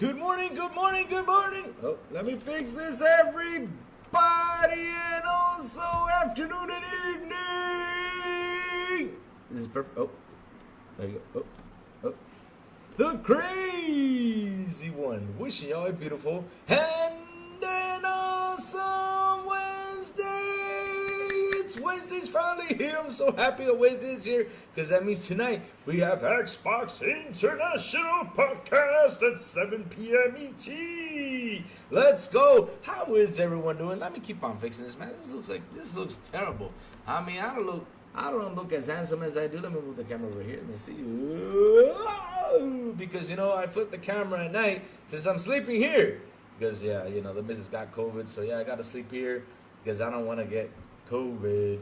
Good morning, good morning, good morning. Oh, let me fix this, everybody, and also afternoon and evening. This is perfect. Oh, there you go. Oh. The crazy one. Wishing y'all a beautiful and an awesome Wednesday. It's Wednesday's finally here. I'm so happy that Wednesday is here because that means tonight we have Xbox International Podcast at 7 p.m. ET. Let's go. How is everyone doing? Let me keep on fixing this, man. This looks terrible. I mean, I don't look as handsome as I do. Let me move the camera over here. Let me see. Because, I flip the camera at night since I'm sleeping here. Because, the missus got COVID. So, I got to sleep here because I don't want to get COVID.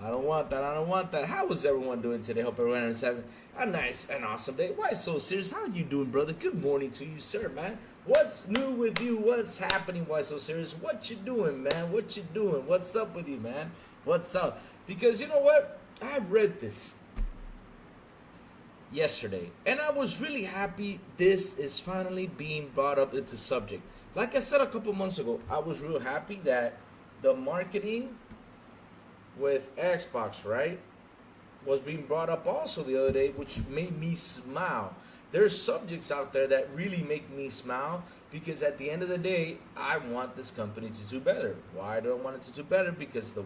I don't want that. How is everyone doing today? Hope everyone is having a nice and awesome day. Why so serious? How you doing, brother? Good morning to you, sir, man. What's new with you? What's happening? Why so serious? What you doing, man? What you doing? What's up with you, man? What's up? Because you know what? I read this yesterday, and I was really happy this is finally being brought up into subject. Like I said a couple months ago, I was real happy that the marketing with Xbox, right, was being brought up also the other day, which made me smile. There's subjects out there that really make me smile because at the end of the day, I want this company to do better. Why do I want it to do better? Because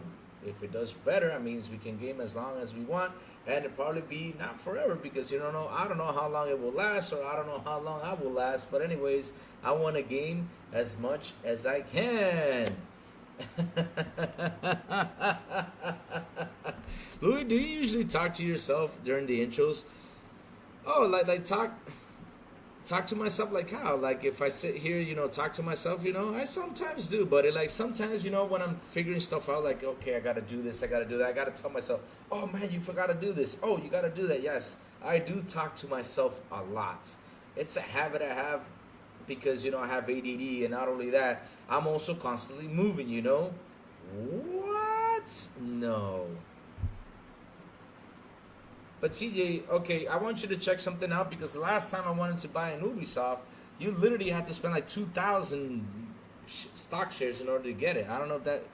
if it does better, that means we can game as long as we want, and it'll probably be not forever because I don't know how long it will last, or I don't know how long I will last. But anyways, I want to game as much as I can. Louis, do you usually talk to yourself during the intros? Oh, like talk to myself like how? Like if I sit here, talk to myself, I sometimes do, but sometimes, when I'm figuring stuff out, like, okay, I got to do this, I got to do that, I got to tell myself, oh man, you forgot to do this. Oh, you got to do that. Yes, I do talk to myself a lot. It's a habit I have because, I have ADD, and not only that, I'm also constantly moving, What? No. But TJ, okay, I want you to check something out because the last time I wanted to buy an Ubisoft, you literally had to spend like 2,000 stock shares in order to get it. I don't know if that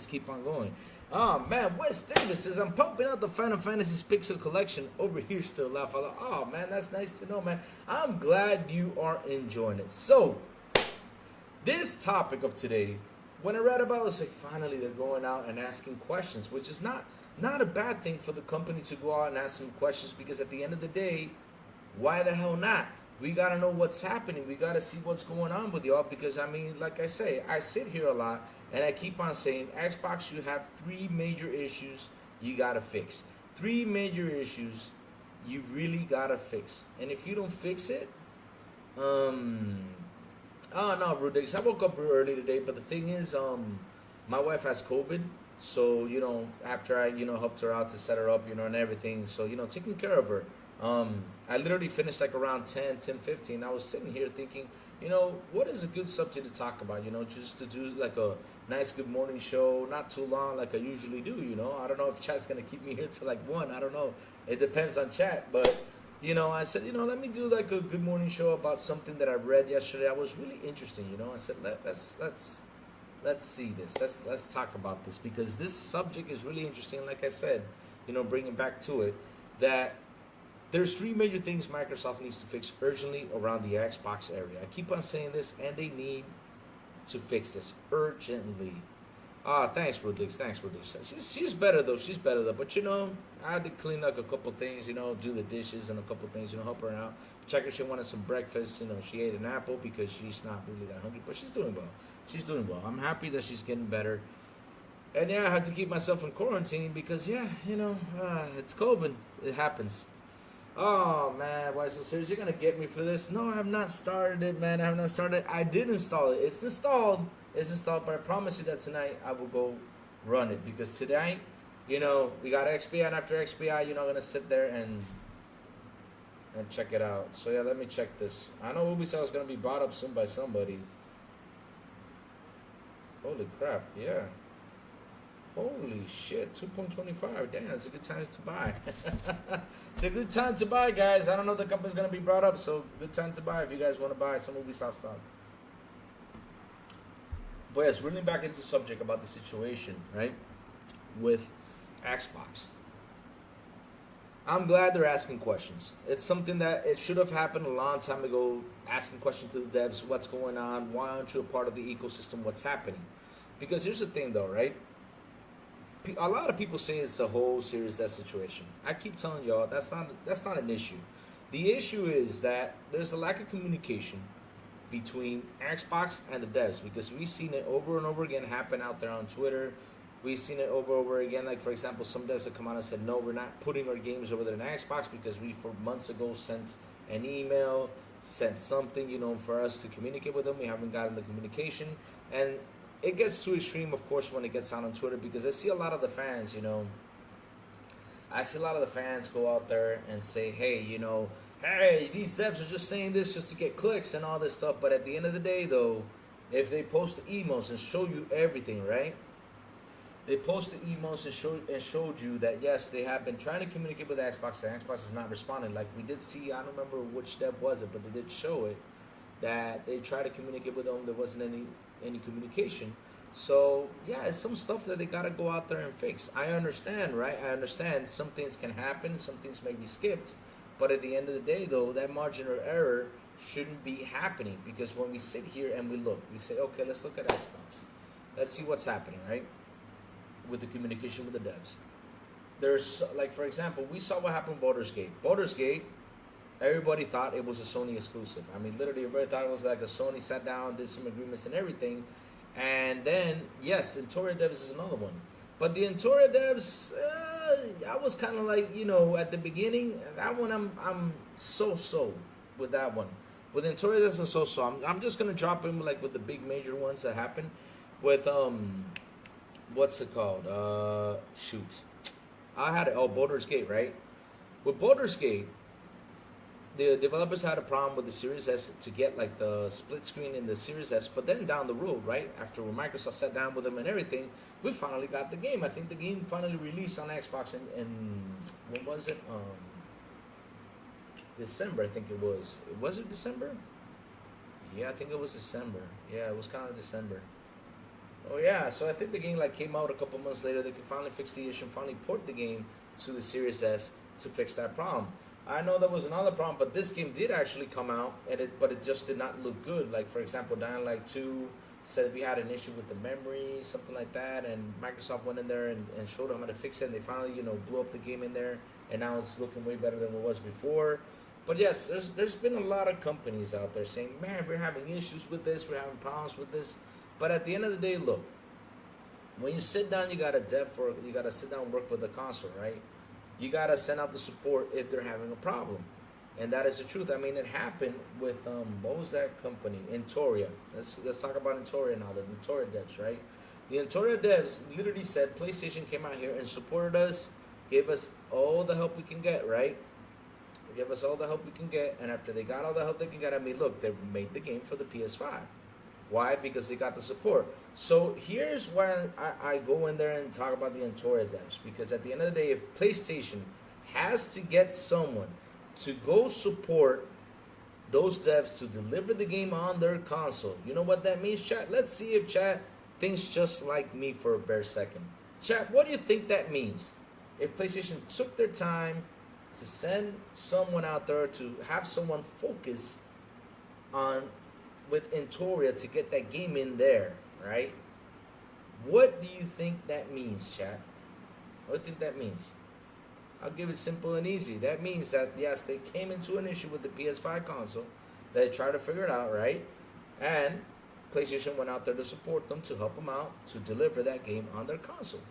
keep on going. Oh man, Wes Davis says I'm pumping out the Final Fantasy Pixel Collection over here still. Laugh. Oh man, that's nice to know, man. I'm glad you are enjoying it. So, this topic of today, when I read about it, I was like, finally they're going out and asking questions, which is not a bad thing for the company to go out and ask some questions because at the end of the day, why the hell not? We got to know what's happening. We got to see what's going on with y'all because, like I say, I sit here a lot and I keep on saying, Xbox, you have 3 major issues you got to fix. 3 major issues you really got to fix. And if you don't fix it, oh no, Rudix, I woke up real early today, but the thing is, my wife has COVID. So, after I, helped her out to set her up, and everything. So, taking care of her. I literally finished like around 10:15. I was sitting here thinking, what is a good subject to talk about? Just to do like a nice good morning show, not too long like I usually do, I don't know if chat's going to keep me here till like 1. I don't know. It depends on chat. But, I said, let me do like a good morning show about something that I read yesterday. I was really interesting, I said, let's see this. Let's talk about this because this subject is really interesting. Like I said, bringing back to it, that there's 3 major things Microsoft needs to fix urgently around the Xbox area. I keep on saying this, and they need to fix this urgently. Thanks, Rodriguez. She's better though. But I had to clean up a couple things. Do the dishes and a couple things. Help her out. Check her. She wanted some breakfast. She ate an apple because she's not really that hungry. But she's doing well. I'm happy that she's getting better. And I had to keep myself in quarantine because it's COVID. It happens. Oh man, why so serious? You're gonna get me for this? No, I have not started it, man. I have not started. I did install it. It's installed. But I promise you that tonight I will go run it because tonight, we got XPI, and after XPI, I'm gonna sit there and check it out. So let me check this. I know Ubisoft is gonna be brought up soon by somebody. Holy crap! Yeah. Holy shit, 2.25. Damn, it's a good time to buy. It's a good time to buy, guys. I don't know if the company's going to be brought up, so good time to buy if you guys want to buy some Ubisoft stock. But yes, really back into subject about the situation, right, with Xbox. I'm glad they're asking questions. It's something that it should have happened a long time ago, asking questions to the devs, what's going on, why aren't you a part of the ecosystem, what's happening? Because here's the thing though, right? A lot of people say it's a whole Series S situation. I keep telling y'all that's not an issue. The issue is that there's a lack of communication between Xbox and the devs, because we've seen it over and over again happen out there on Twitter. We've seen it over and over again. Like, for example, some devs have come out and said, no, we're not putting our games over there in Xbox because we, for months ago, sent an email, sent something, for us to communicate with them. We haven't gotten the communication. And it gets to extreme, of course, when it gets out on Twitter, because I see a lot of the fans, I see a lot of the fans go out there and say, hey, hey, these devs are just saying this just to get clicks and all this stuff. But at the end of the day, though, if they post the emails and show you everything, right? They posted emails and showed you that, yes, they have been trying to communicate with Xbox, and Xbox is not responding. Like, we did see, I don't remember which dev was it, but they did show it, that they tried to communicate with them. There wasn't any communication. So, yeah, it's some stuff that they got to go out there and fix. I understand, right? I understand some things can happen, some things may be skipped. But at the end of the day, though, that margin of error shouldn't be happening, because when we sit here and we look, we say, okay, let's look at Xbox. Let's see what's happening, right? With the communication with the devs. There's, like, for example, we saw what happened with Baldur's Gate. Baldur's Gate, everybody thought it was a Sony exclusive. I mean, literally, everybody thought it was like a Sony sat down, did some agreements and everything. And then, yes, Entoria Devs is another one. But the Entoria Devs, I was kind of like, at the beginning, that one I'm so with that one. With Entoria Devs, I'm so. I'm just going to drop in like with the big major ones that happen. With, what's it called? Shoot. I had it. Oh, Baldur's Gate, right? With Baldur's Gate, the developers had a problem with the Series S to get like the split screen in the Series S, but then down the road, right, after Microsoft sat down with them and everything, we finally got the game. I think the game finally released on Xbox in when was it? December, I think it was. Was it December? Yeah, I think it was December. Yeah, it was kind of December. Oh yeah, so I think the game came out a couple months later. They could finally fix the issue and finally port the game to the Series S to fix that problem. I know there was another problem, but this game did actually come out, but it just did not look good. Like, for example, Dying Light 2 said we had an issue with the memory, something like that, and Microsoft went in there and showed them how to fix it, and they finally, blew up the game in there, and now it's looking way better than it was before. But yes, there's been a lot of companies out there saying, man, we're having issues with this, we're having problems with this. But at the end of the day, look, when you sit down, you gotta sit down and work with the console, right? You gotta send out the support if they're having a problem, and that is the truth. I mean, it happened with what was that company? Entoria. Let's talk about Entoria now. The Entoria devs, right? The Entoria devs literally said PlayStation came out here and supported us, gave us all the help we can get, right? They gave us all the help we can get, and after they got all the help they can get, I mean, look, they made the game for the PS5. Why? Because they got the support. So here's why I go in there and talk about the Entoria devs. Because at the end of the day, if PlayStation has to get someone to go support those devs to deliver the game on their console, you know what that means, chat? Let's see if chat thinks just like me for a bare second. Chat, what do you think that means? If PlayStation took their time to send someone out there to have someone focus on with Entoria to get that game in there, right? What do you think that means, chat? What do you think that means? I'll give it simple and easy. That means that, yes, they came into an issue with the PS5 console. They tried to figure it out, right? And PlayStation went out there to support them, to help them out, to deliver that game on their console.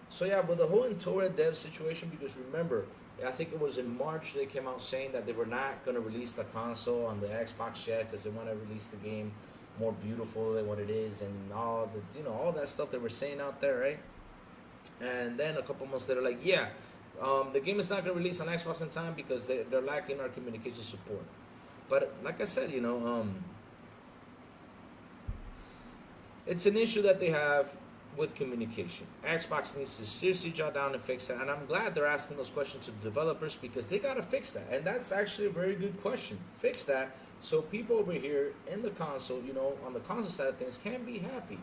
So yeah, with the whole Entoria dev situation, because remember, I think it was in March they came out saying that they were not going to release the console on the Xbox yet because they want to release the game more beautiful than what it is, and all the all that stuff they were saying out there, right? And then a couple months later, like, yeah, the game is not going to release on Xbox in time because they're lacking our communication support. But like I said, it's an issue that they have. with communication. Xbox needs to seriously jot down and fix that. And I'm glad they're asking those questions to the developers because they got to fix that. And that's actually a very good question. Fix that so people over here in the console, you know, on the console side of things, can be happy.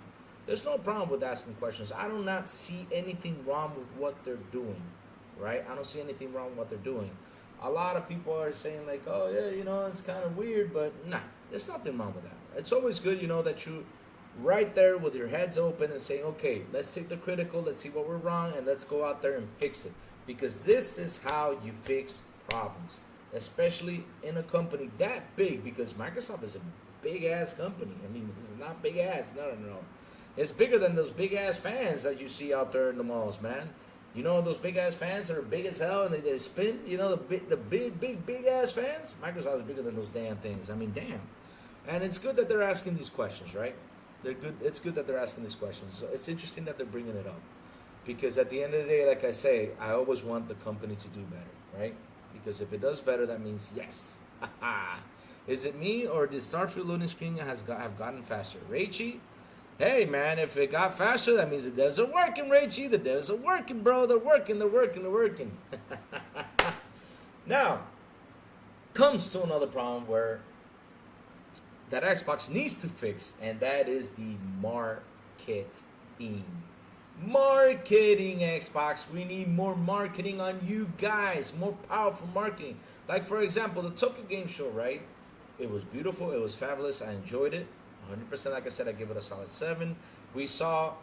There's no problem with asking questions. I do not see anything wrong with what they're doing, right? I don't see anything wrong with what they're doing. A lot of people are saying like, oh yeah, you know, it's kind of weird, but nah, there's nothing wrong with that. It's always good, you know, that you right there with your heads open and saying, okay, let's take the critical, let's see what we're wrong, and let's go out there and fix it. Because this is how you fix problems, especially in a company that big, because Microsoft is a big-ass company. I mean, it's not big-ass, no. It's bigger than those big-ass fans that you see out there in the malls, man. You know those big-ass fans that are big as hell and they spin? You know, the big-ass fans? Microsoft is bigger than those damn things. I mean, damn. And it's good that they're asking these questions, right? They're good. It's good that they're asking these questions. So it's interesting that they're bringing it up, because at the end of the day, like I say, I always want the company to do better, right? Because if it does better, that means yes. Is it me or did Starfield loading screen have gotten faster? Raichi, hey man, if it got faster, that means the devs are working, Raichi. The devs are working, bro. They're working. Now, comes to another problem where that Xbox needs to fix, and that is the marketing. Marketing, Xbox. We need more marketing on you guys, more powerful marketing. Like, for example, the Tokyo Game Show, right? It was beautiful. It was fabulous. I enjoyed it. 100%, like I said, I give it a solid 7. We saw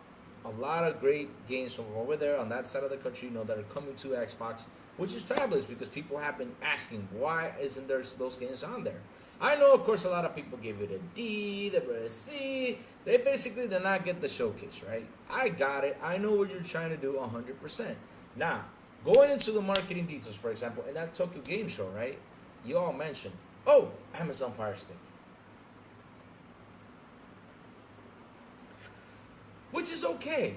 a lot of great games from over there on that side of the country, you know, that are coming to Xbox, which is fabulous because people have been asking, why isn't there those games on there? I know, of course, a lot of people gave it a D, they were a C. They basically did not get the showcase, right? I got it. I know what you're trying to do 100%. Now, going into the marketing details, for example, in that Tokyo Game Show, right? You all mentioned, oh, Amazon Fire Stick. Which is okay.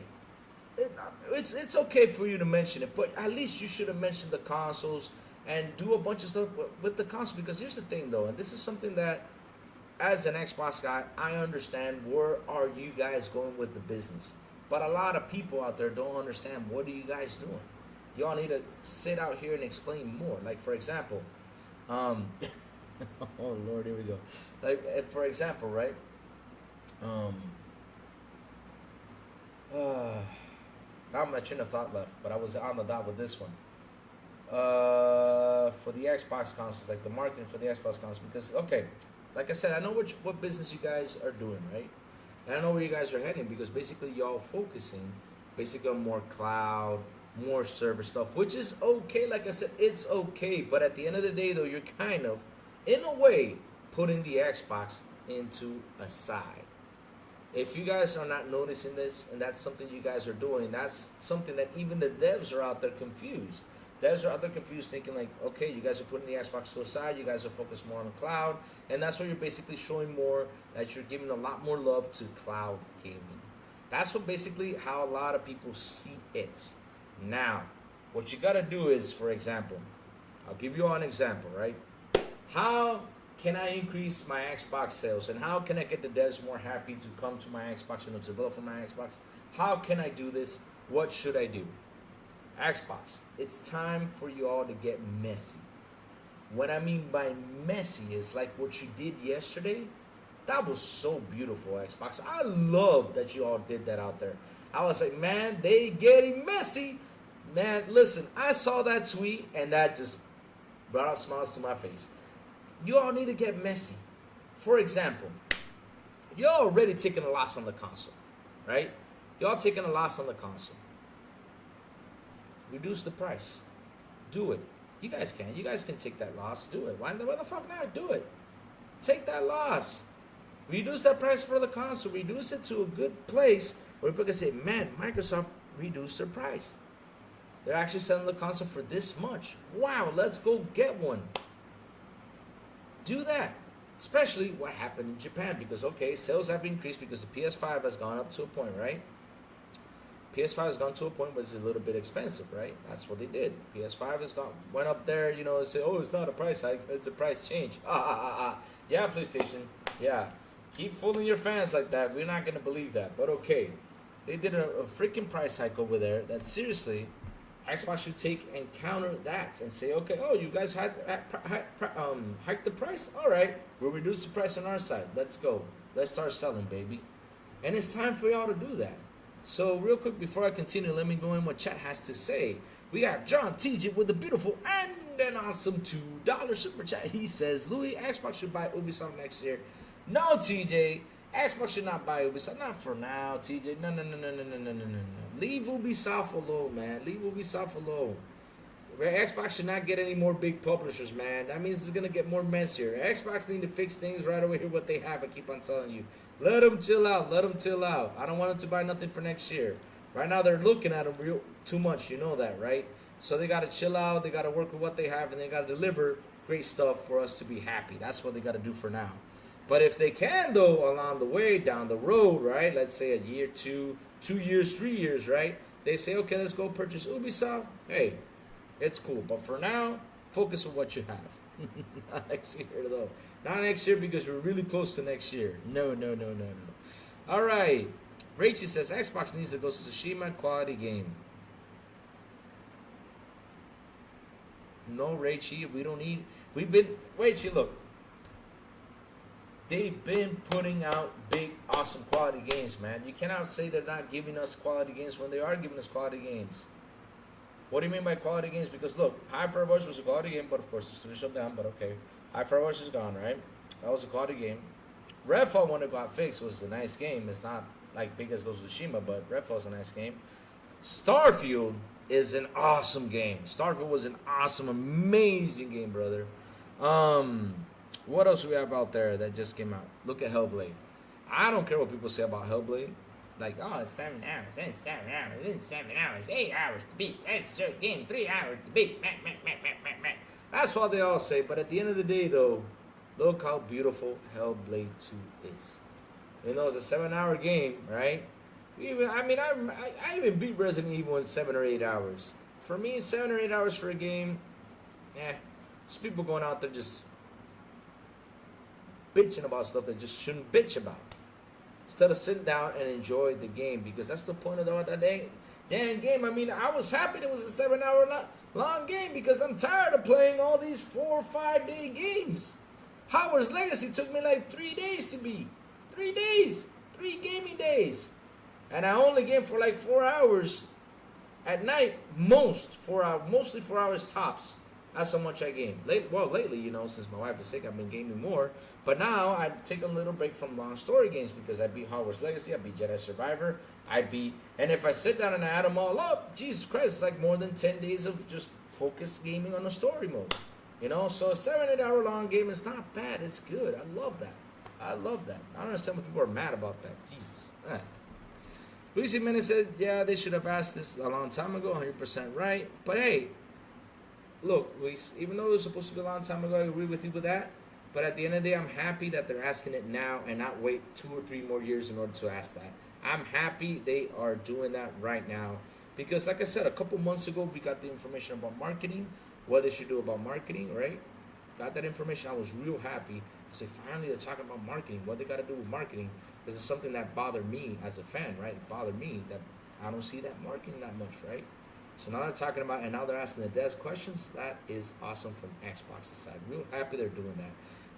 It's okay for you to mention it, but at least you should have mentioned the consoles and do a bunch of stuff with the console. Because here's the thing, though, and this is something that, as an Xbox guy, I understand where are you guys going with the business. But a lot of people out there don't understand what are you guys doing. Y'all need to sit out here and explain more. Like, for example, oh Lord, here we go. Like, for example, right? Now my train of thought left, but I was on the dot with this one. For the Xbox consoles, like the marketing for the Xbox consoles, because okay, like I said, I know what business you guys are doing, right? And I know where you guys are heading, because basically y'all focusing basically on more cloud, more server stuff, which is okay. Like I said, it's okay, but at the end of the day, though, you're kind of, in a way, putting the Xbox into a side. If you guys are not noticing this, and that's something you guys are doing, that's something that even the devs are out there confused. Devs are out there confused, thinking like, okay, you guys are putting the Xbox to a side, you guys are focused more on the cloud, and that's where you're basically showing more that you're giving a lot more love to cloud gaming. That's what basically how a lot of people see it. Now, what you gotta do is, for example, I'll give you an example, right? How can I increase my Xbox sales, and how can I get the devs more happy to come to my Xbox, you know, to develop for my Xbox? How can I do this? What should I do? Xbox, it's time for you all to get messy. What I mean by messy is like what you did yesterday. That was so beautiful, Xbox. I love that you all did that out there. I was like, man, they getting messy. Man, listen, I saw that tweet and that just brought out smiles to my face. You all need to get messy. For example, you're already taking a loss on the console, right? Y'all taking a loss on the console. Reduce the price. Do it. You guys can. You guys can take that loss. Do it. Why the fuck not? Do it. Take that loss. Reduce that price for the console. Reduce it to a good place where people can say, man, Microsoft reduced their price. They're actually selling the console for this much. Wow, let's go get one. Do that. Especially what happened in Japan, because okay, sales have increased because the PS5 has gone up to a point, right? PS5 has gone to a point where it's a little bit expensive, right? That's what they did. PS5 has went up there, you know, and say, oh, it's not a price hike, it's a price change. Yeah, PlayStation. Yeah. Keep fooling your fans like that. We're not gonna believe that. But okay. They did a freaking price hike over there that seriously, Xbox should take and counter that and say, okay, oh, you guys hiked the price? All right, we'll reduce the price on our side. Let's go. Let's start selling, baby. And it's time for y'all to do that. So real quick, before I continue, let me go in what chat has to say. We have John TJ with a beautiful and an awesome $2 super chat. He says, Louis, Xbox should buy Ubisoft next year. No, TJ. Xbox should not buy Ubisoft. Not for now, TJ. No. Leave Ubisoft alone, man. Leave Ubisoft alone. Xbox should not get any more big publishers, man. That means it's going to get more messier. Xbox need to fix things right away here, what they have. I keep on telling you. Let them chill out. Let them chill out. I don't want them to buy nothing for next year. Right now, they're looking at them real too much. You know that, right? So they got to chill out. They got to work with what they have, and they got to deliver great stuff for us to be happy. That's what they got to do for now. But if they can, though, along the way, down the road, right? Let's say a year, 2 years, 3 years, right? They say, okay, let's go purchase Ubisoft. Hey, it's cool. But for now, focus on what you have. Not next year, though. Not next year because we're really close to next year. No. All right. Rachie says, Xbox needs to go to Tsushima quality game. No, Rachie, we don't need... Rachie, look. They've been putting out big, awesome quality games, man. You cannot say they're not giving us quality games when they are giving us quality games. What do you mean by quality games? Because look, High Firewatch was a quality game, but of course it's still shut down, but okay. High Firewatch is gone, right? That was a quality game. Redfall, when it got fixed, was a nice game. It's not like big as Ghost of Tsushima, but Redfall's a nice game. Starfield is an awesome game. Starfield was an awesome, amazing game, brother. What else do we have out there that just came out? Look at Hellblade. I don't care what people say about Hellblade. Like, oh, it's 7 hours, it's 7 hours, it's 7 hours, 8 hours to beat. That's a short game, 3 hours to beat. That's what they all say. But at the end of the day, though, look how beautiful Hellblade 2 is. You know, it's a 7-hour game, right? I even beat Resident Evil in 7 or 8 hours. For me, 7 or 8 hours for a game, there's people going out there just bitching about stuff they just shouldn't bitch about. Instead of sitting down and enjoy the game, because that's the point of the damn game. I mean, I was happy it was a 7-hour long game because I'm tired of playing all these 4 or 5 day games. Hogwarts Legacy took me like 3 days to beat. 3 days. 3 gaming days. And I only game for like 4 hours at night, mostly 4 hours tops. That's how much I game. Lately, you know, since my wife is sick, I've been gaming more. But now I take a little break from long story games because I beat Hogwarts Legacy, I beat Jedi Survivor, and if I sit down and add them all up, Jesus Christ, it's like more than 10 days of just focused gaming on the story mode. You know, so a 7-8 hour long game is not bad. It's good. I love that. I don't understand what people are mad about that. Jesus. Luis Jimenez said, yeah, they should have asked this a long time ago, 100% right. But hey, look, Luis, even though it was supposed to be a long time ago, I agree with you with that. But at the end of the day, I'm happy that they're asking it now and not wait 2 or 3 more years in order to ask that. I'm happy they are doing that right now. Because like I said, a couple months ago, we got the information about marketing, what they should do about marketing, right? Got that information. I was real happy. I said, finally, they're talking about marketing, what they got to do with marketing. Because it's something that bothered me as a fan, right? It bothered me that I don't see that marketing that much, right? So now they're talking about, and now they're asking the devs questions. That is awesome from Xbox's side. Real happy they're doing that.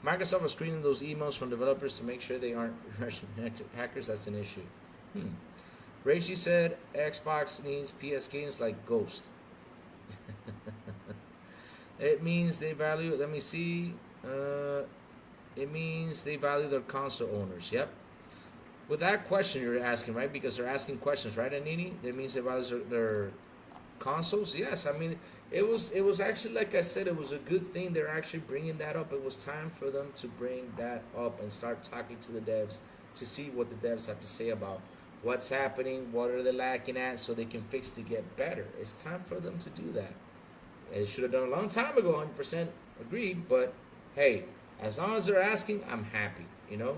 Microsoft is screening those emails from developers to make sure they aren't Russian hackers. That's an issue. Rachie said Xbox needs PS games like Ghost. It means they value, let me see. It means they value their console owners. Yep. With that question you're asking, right? Because they're asking questions, right, Anini? That means they value their consoles. Yes, I mean it was actually, like I said, it was a good thing they're actually bringing that up. It was time for them to bring that up and start talking to the devs to see what the devs have to say about what's happening, what are they lacking at, so they can fix to get better. It's time for them to do that. They should have done a long time ago. 100% agreed. But hey, as long as they're asking, I'm happy. You know,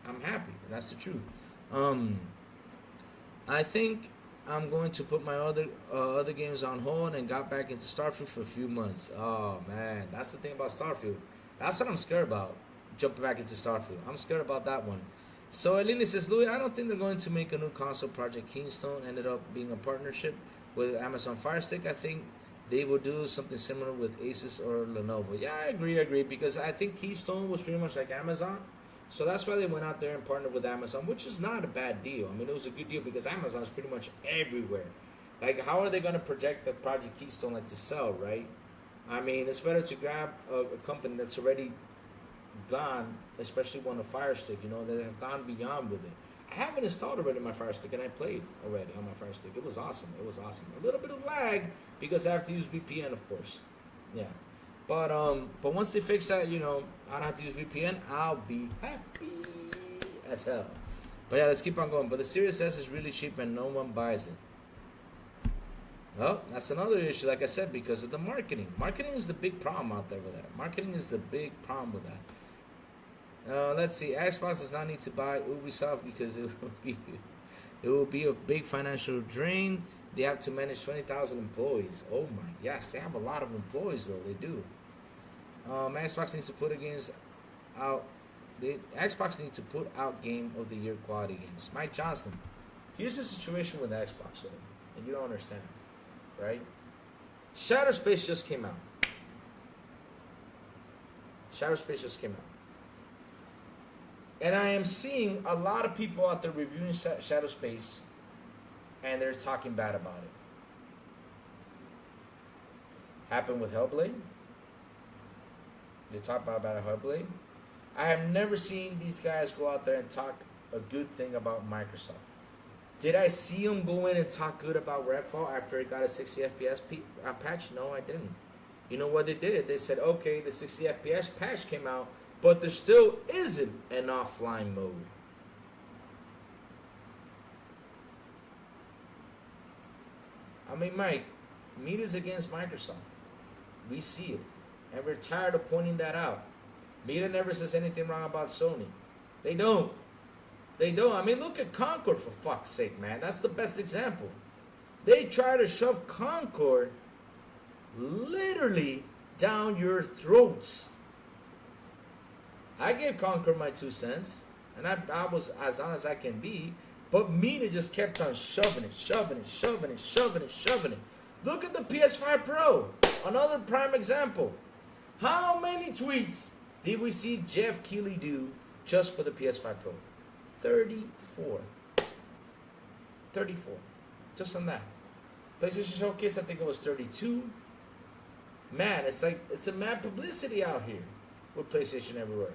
I'm happy. That's the truth. I think I'm going to put my other games on hold and got back into Starfield for a few months. Oh man, that's the thing about Starfield. That's what I'm scared about. Jumping back into Starfield. I'm scared about that one So Eleni says, Louis, I don't think they're going to make a new console. Project Keystone ended up being a partnership with Amazon Fire Stick. I think they will do something similar with Asus or Lenovo. Yeah, I agree, because I think Keystone was pretty much like Amazon. So that's why they went out there and partnered with Amazon, which is not a bad deal. I mean, it was a good deal because Amazon is pretty much everywhere. Like, how are they going to project the Project Keystone like to sell, right? I mean, it's better to grab a company that's already gone, especially one, a Fire Stick, you know, that have gone beyond with it. I haven't installed already my Fire Stick, and I played already on my Fire Stick. It was awesome. It was awesome. A little bit of lag because I have to use VPN, of course. Yeah. But once they fix that, you know, I don't have to use VPN, I'll be happy as hell. But yeah, let's keep on going. But the Series S is really cheap and no one buys it. Well, that's another issue, like I said, because of the marketing. Marketing is the big problem out there with that. Marketing is the big problem with that. Let's see. Xbox does not need to buy Ubisoft because it will be a big financial drain. They have to manage 20,000 employees. Oh my, yes, they have a lot of employees though. They do. Xbox needs to put games out. Xbox needs to put out Game of the Year quality games. Mike Johnson. Here's the situation with Xbox though, and you don't understand, right? Shadow Space just came out. And I am seeing a lot of people out there reviewing Shadow Space, and they're talking bad about it. Happened with Hellblade. They talk about Hellblade. I have never seen these guys go out there and talk a good thing about Microsoft. Did I see them go in and talk good about Redfall after it got a 60 FPS patch? No, I didn't. You know what they did? They said, okay, the 60 FPS patch came out, but there still isn't an offline mode. I mean, Mike, meat is against Microsoft. We see it. And we're tired of pointing that out. Meta never says anything wrong about Sony. They don't. They don't. I mean, look at Concord, for fuck's sake, man. That's the best example. They try to shove Concord literally down your throats. I gave Concord my 2 cents, and I was as honest as I can be, but Meta just kept on shoving it. Look at the PS5 Pro, another prime example. How many tweets did we see Jeff Keighley do just for the PS5 Pro? 34. Just on that. PlayStation Showcase, I think it was 32. Man, it's a mad publicity out here with PlayStation everywhere.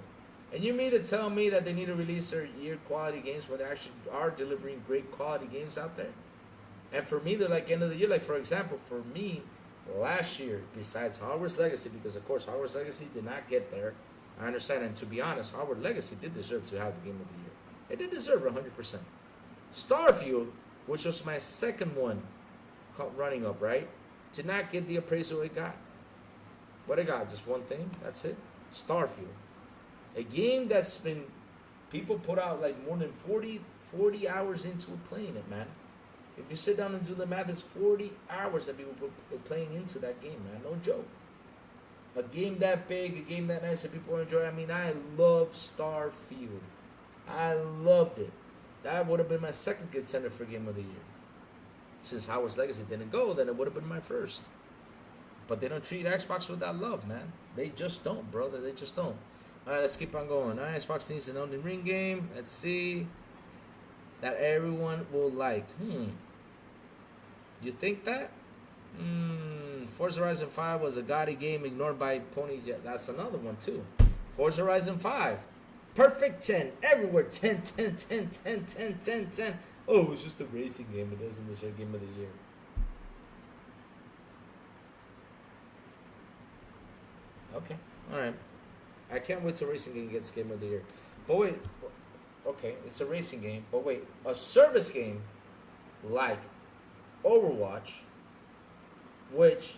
And you mean to tell me that they need to release their year quality games when they actually are delivering great quality games out there? And for me, they're like end of the year. Like, for example, for me, last year, besides Hogwarts Legacy, because of course Hogwarts Legacy did not get there, I understand, and to be honest, Hogwarts Legacy did deserve to have the Game of the Year. It did deserve 100%. Starfield, which was my second one running up, right, did not get the appraisal it got. What it got? Just one thing? That's it? Starfield. A game that's been, people put out like more than 40 hours into playing it, man. If you sit down and do the math, it's 40 hours that people put playing into that game, man. No joke. A game that big, a game that nice that people enjoy. I mean, I love Starfield. I loved it. That would have been my second contender for Game of the Year. Since Hogwarts Legacy didn't go, then it would have been my first. But they don't treat Xbox with that love, man. They just don't, brother. They just don't. All right, let's keep on going. All right, Xbox needs an Elden Ring game. Let's see. That everyone will like. You think that? Forza Horizon 5 was a gaudy game ignored by Pony. That's another one, too. Forza Horizon 5. Perfect 10. Everywhere. 10. Oh, it's just a racing game. It doesn't deserve Game of the Year. Okay. All right. I can't wait till racing game gets Game of the Year. But wait. Okay, it's a racing game. But wait. A service game like Overwatch, which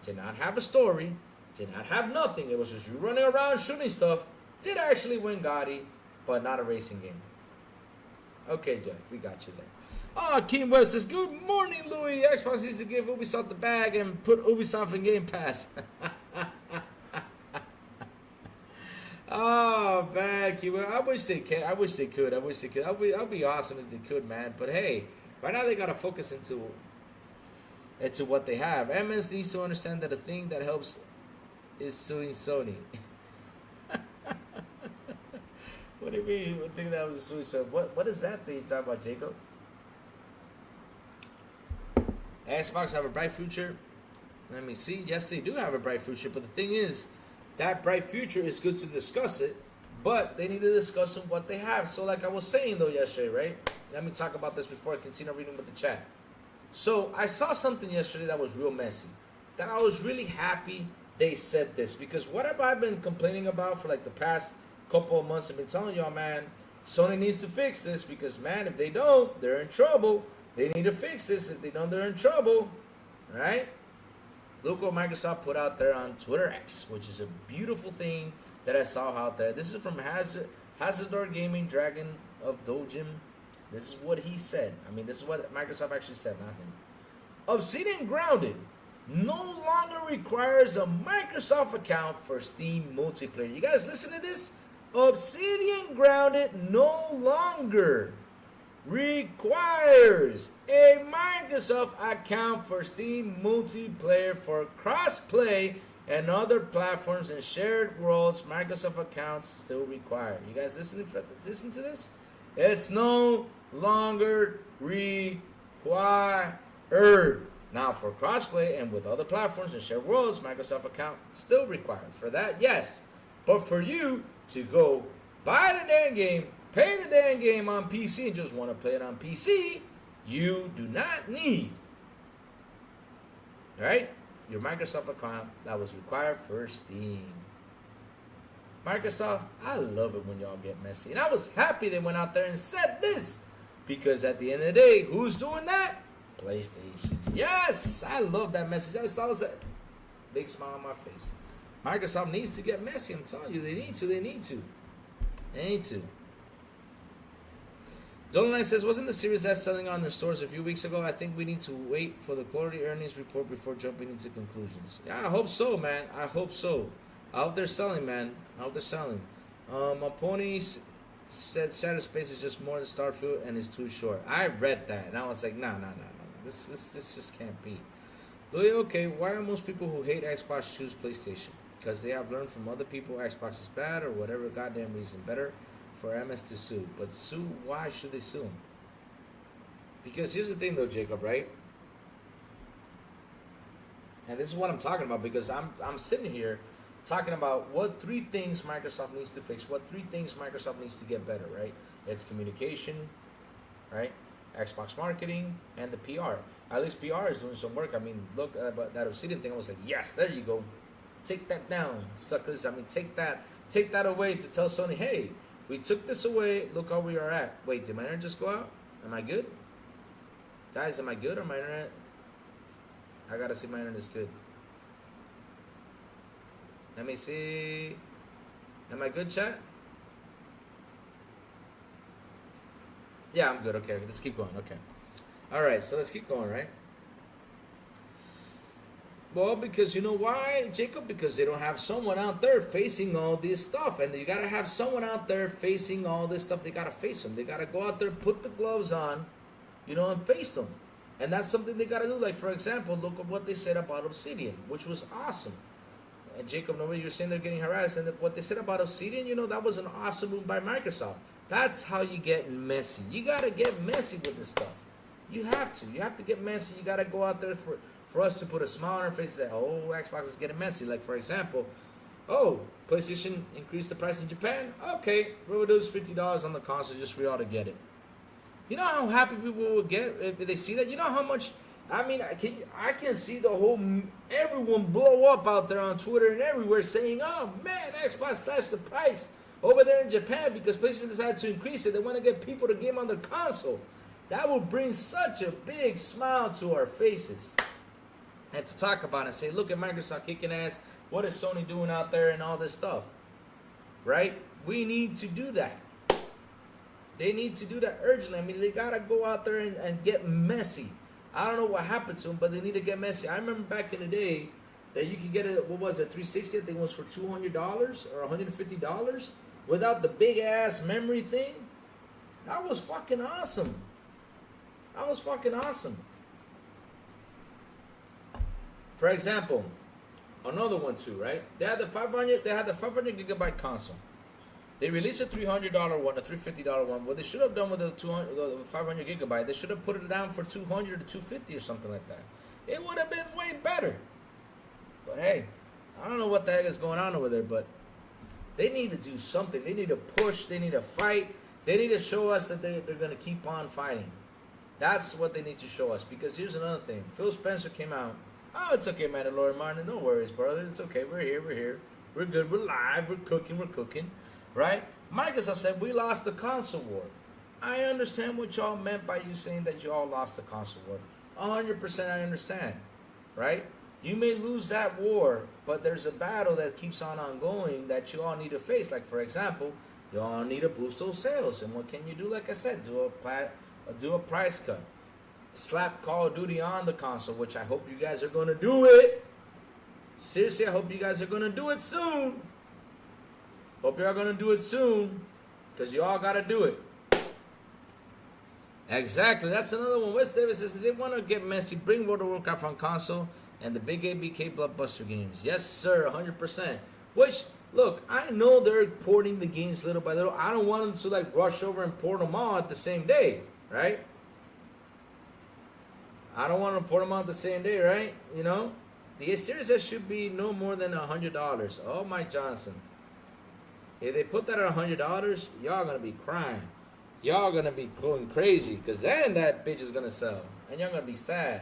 did not have a story, did not have nothing. It was just you running around shooting stuff. Did actually win Gotti, but not a racing game. Okay, Jeff, we got you there. Oh, Keem West says, good morning, Louis. Xbox needs to give Ubisoft the bag and put Ubisoft in Game Pass. Oh man, I wish they can. I wish they could. I wish they could. I'll be awesome if they could, man. But hey, right now they gotta focus into what they have. MS needs to understand that the thing that helps is suing Sony. What do you mean? I think that was a suicide. What is that thing you're talking about, Jacob? Xbox have a bright future. Let me see. Yes, they do have a bright future, but the thing is, that bright future is good to discuss it, but they need to discuss what they have. So like I was saying though yesterday, right? Let me talk about this before I continue reading with the chat. So I saw something yesterday that was real messy, that I was really happy they said this, because what have I been complaining about for like the past couple of months? I've been telling y'all, man, Sony needs to fix this, because man, if they don't, they're in trouble. They need to fix this. If they don't, they're in trouble, right? Look what Microsoft put out there on Twitter X, which is a beautiful thing that I saw out there. This is from Hazardor Gaming, Dragon of Dojim. This is what he said. I mean, this is what Microsoft actually said, not him. Obsidian Grounded no longer requires a Microsoft account for Steam multiplayer. You guys listen to this? Obsidian Grounded no longer requires a Microsoft account for Steam multiplayer for cross-play and other platforms and shared worlds. Microsoft accounts still required. You guys listen to this? It's no longer required. Now for crossplay and with other platforms and shared worlds, Microsoft account still required. For that, yes. But for you to go buy the damn game, pay the damn game on PC and just want to play it on PC, you do not need, right, your Microsoft account that was required for Steam. Microsoft, I love it when y'all get messy. And I was happy they went out there and said this, because at the end of the day, who's doing that? PlayStation. Yes, I love that message. I saw that big smile on my face. Microsoft needs to get messy. I'm telling you, they need to. Dolan says, wasn't the Series S selling on the stores a few weeks ago? I think we need to wait for the quarterly earnings report before jumping into conclusions. Yeah, I hope so, man. I hope so. I hope they're selling, man. I hope they're selling. My pony said Shattered Space is just more than Starfield and is too short. I read that and I was like, no. This just can't be. Louis, okay, why are most people who hate Xbox choose PlayStation? Because they have learned from other people Xbox is bad or whatever goddamn reason. Better for MS to sue. But sue, why should they sue them? Because here's the thing though, Jacob, right? And this is what I'm talking about, because I'm sitting here talking about what 3 things Microsoft needs to fix, what 3 things Microsoft needs to get better, right? It's communication, right? Xbox marketing, and the PR. At least PR is doing some work. I mean, look, that Obsidian thing, I was like, yes, there you go. Take that down, suckers. I mean, take that away to tell Sony, hey, we took this away. Look how we are at. Wait, did my internet just go out? Am I good? Guys, am I good or my internet? I gotta see my internet is good. Let me see. Am I good, chat? Yeah, I'm good. Okay, let's keep going. Okay. All right, so let's keep going, right? Well, because you know why, Jacob? Because they don't have someone out there facing all this stuff. And you got to have someone out there facing all this stuff. They got to face them. They got to go out there, put the gloves on, and face them. And that's something they got to do. Like, for example, look at what they said about Obsidian, which was awesome. And Jacob, nobody, you're saying they're getting harassed. And what they said about Obsidian, that was an awesome move by Microsoft. That's how you get messy. You got to get messy with this stuff. You have to. You have to get messy. You got to go out there for us to put a smile on our face and say, oh, Xbox is getting messy. Like, for example, oh, PlayStation increased the price in Japan. Okay, we'll reduce $50 on the console just for y'all to get it. You know how happy people will get if they see that? You know how much, I mean, I can see everyone blow up out there on Twitter and everywhere saying, oh, man, Xbox slashed the price over there in Japan because PlayStation decided to increase it. They want to get people to game on their console. That will bring such a big smile to our faces. And to talk about it and say, look at Microsoft kicking ass. What is Sony doing out there and all this stuff? Right? We need to do that. They need to do that urgently. I mean, they got to go out there and get messy. I don't know what happened to them, but they need to get messy. I remember back in the day that you can get a, what was it, 360? I think it was for $200 or $150 without the big ass memory thing. That was fucking awesome. That was fucking awesome. For example, another one too, right? They had the 500 gigabyte console. They released a $300 one, a $350 one. What they should have done with the 500 gigabyte, they should have put it down for 200 to 250 or something like that. It would have been way better. But hey, I don't know what the heck is going on over there, but they need to do something. They need to push. They need to fight. They need to show us that they're going to keep on fighting. That's what they need to show us. Because here's another thing. Phil Spencer came out. Oh, it's okay, Mandalorian Martin. No worries, brother. It's okay. We're here. We're good. We're live. We're cooking. Right? Microsoft said, we lost the console war. I understand what y'all meant by you saying that y'all lost the console war. 100% I understand. Right? You may lose that war, but there's a battle that keeps on ongoing that you all need to face. Like, for example, you all need to boost those sales. And what can you do? Like I said, do a price cut. Slap Call of Duty on the console, which I hope you guys are going to do it. Seriously, I hope you guys are going to do it soon. Hope you're going to do it soon, because you all got to do it. Exactly. That's another one. Wes Davis says they want to get messy. Bring World of Warcraft on console and the big ABK Blockbuster games. Yes, sir. 100%. Which, look, I know they're porting the games little by little. I don't want them to like rush over and port them all at the same day, right? I don't want to port them all at the same day, right? You know? The Series S should be no more than $100. Oh, Mike Johnson. If they put that at $100, y'all going to be crying. Y'all going to be going crazy, because then that bitch is going to sell. And y'all going to be sad.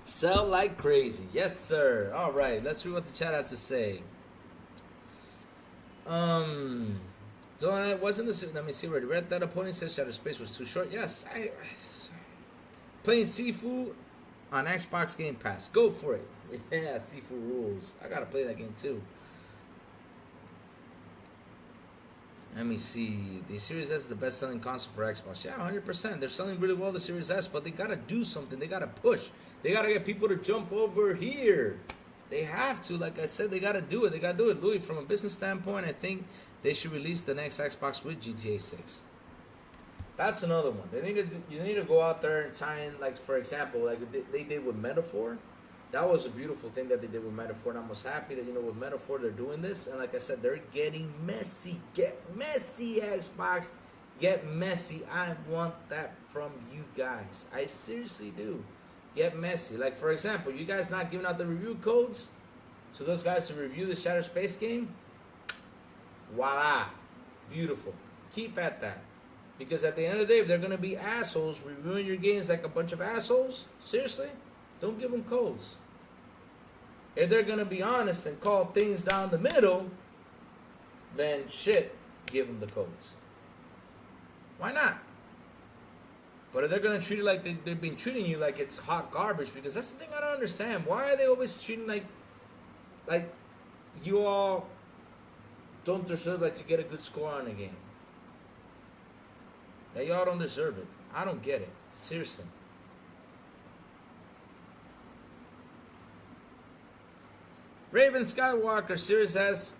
Sell like crazy. Yes, sir. All right. Let's read what the chat has to say. So it wasn't this. Let me see where read that opponent says Shadow Space was too short. Yes, playing Sifu on Xbox Game Pass. Go for it. Yeah, Sifu rules. I gotta play that game too. Let me see. The Series S is the best-selling console for Xbox. Yeah, 100%. They're selling really well, the Series S, but they gotta do something. They gotta push. They gotta get people to jump over here. They have to. Like I said, they gotta do it. They gotta do it. Louis, from a business standpoint, I think they should release the next Xbox with GTA 6. That's another one. You need to go out there and tie in, like, for example, like they did with Metaphor. That was a beautiful thing that they did with Metaphor, and I was happy that, with Metaphor they're doing this. And like I said, they're getting messy. Get messy, Xbox. Get messy. I want that from you guys. I seriously do. Get messy. Like, for example, you guys not giving out the review codes to those guys to review the Shattered Space game? Voila. Beautiful. Keep at that. Because at the end of the day, if they're going to be assholes reviewing your games like a bunch of assholes, seriously, don't give them codes. If they're going to be honest and call things down the middle, then shit, give them the codes. Why not? But if they're going to treat it like they've been treating you like it's hot garbage, because that's the thing I don't understand. Why are they always treating like you all don't deserve to get a good score on the game? That y'all don't deserve it. I don't get it. Seriously. Raven Skywalker Series S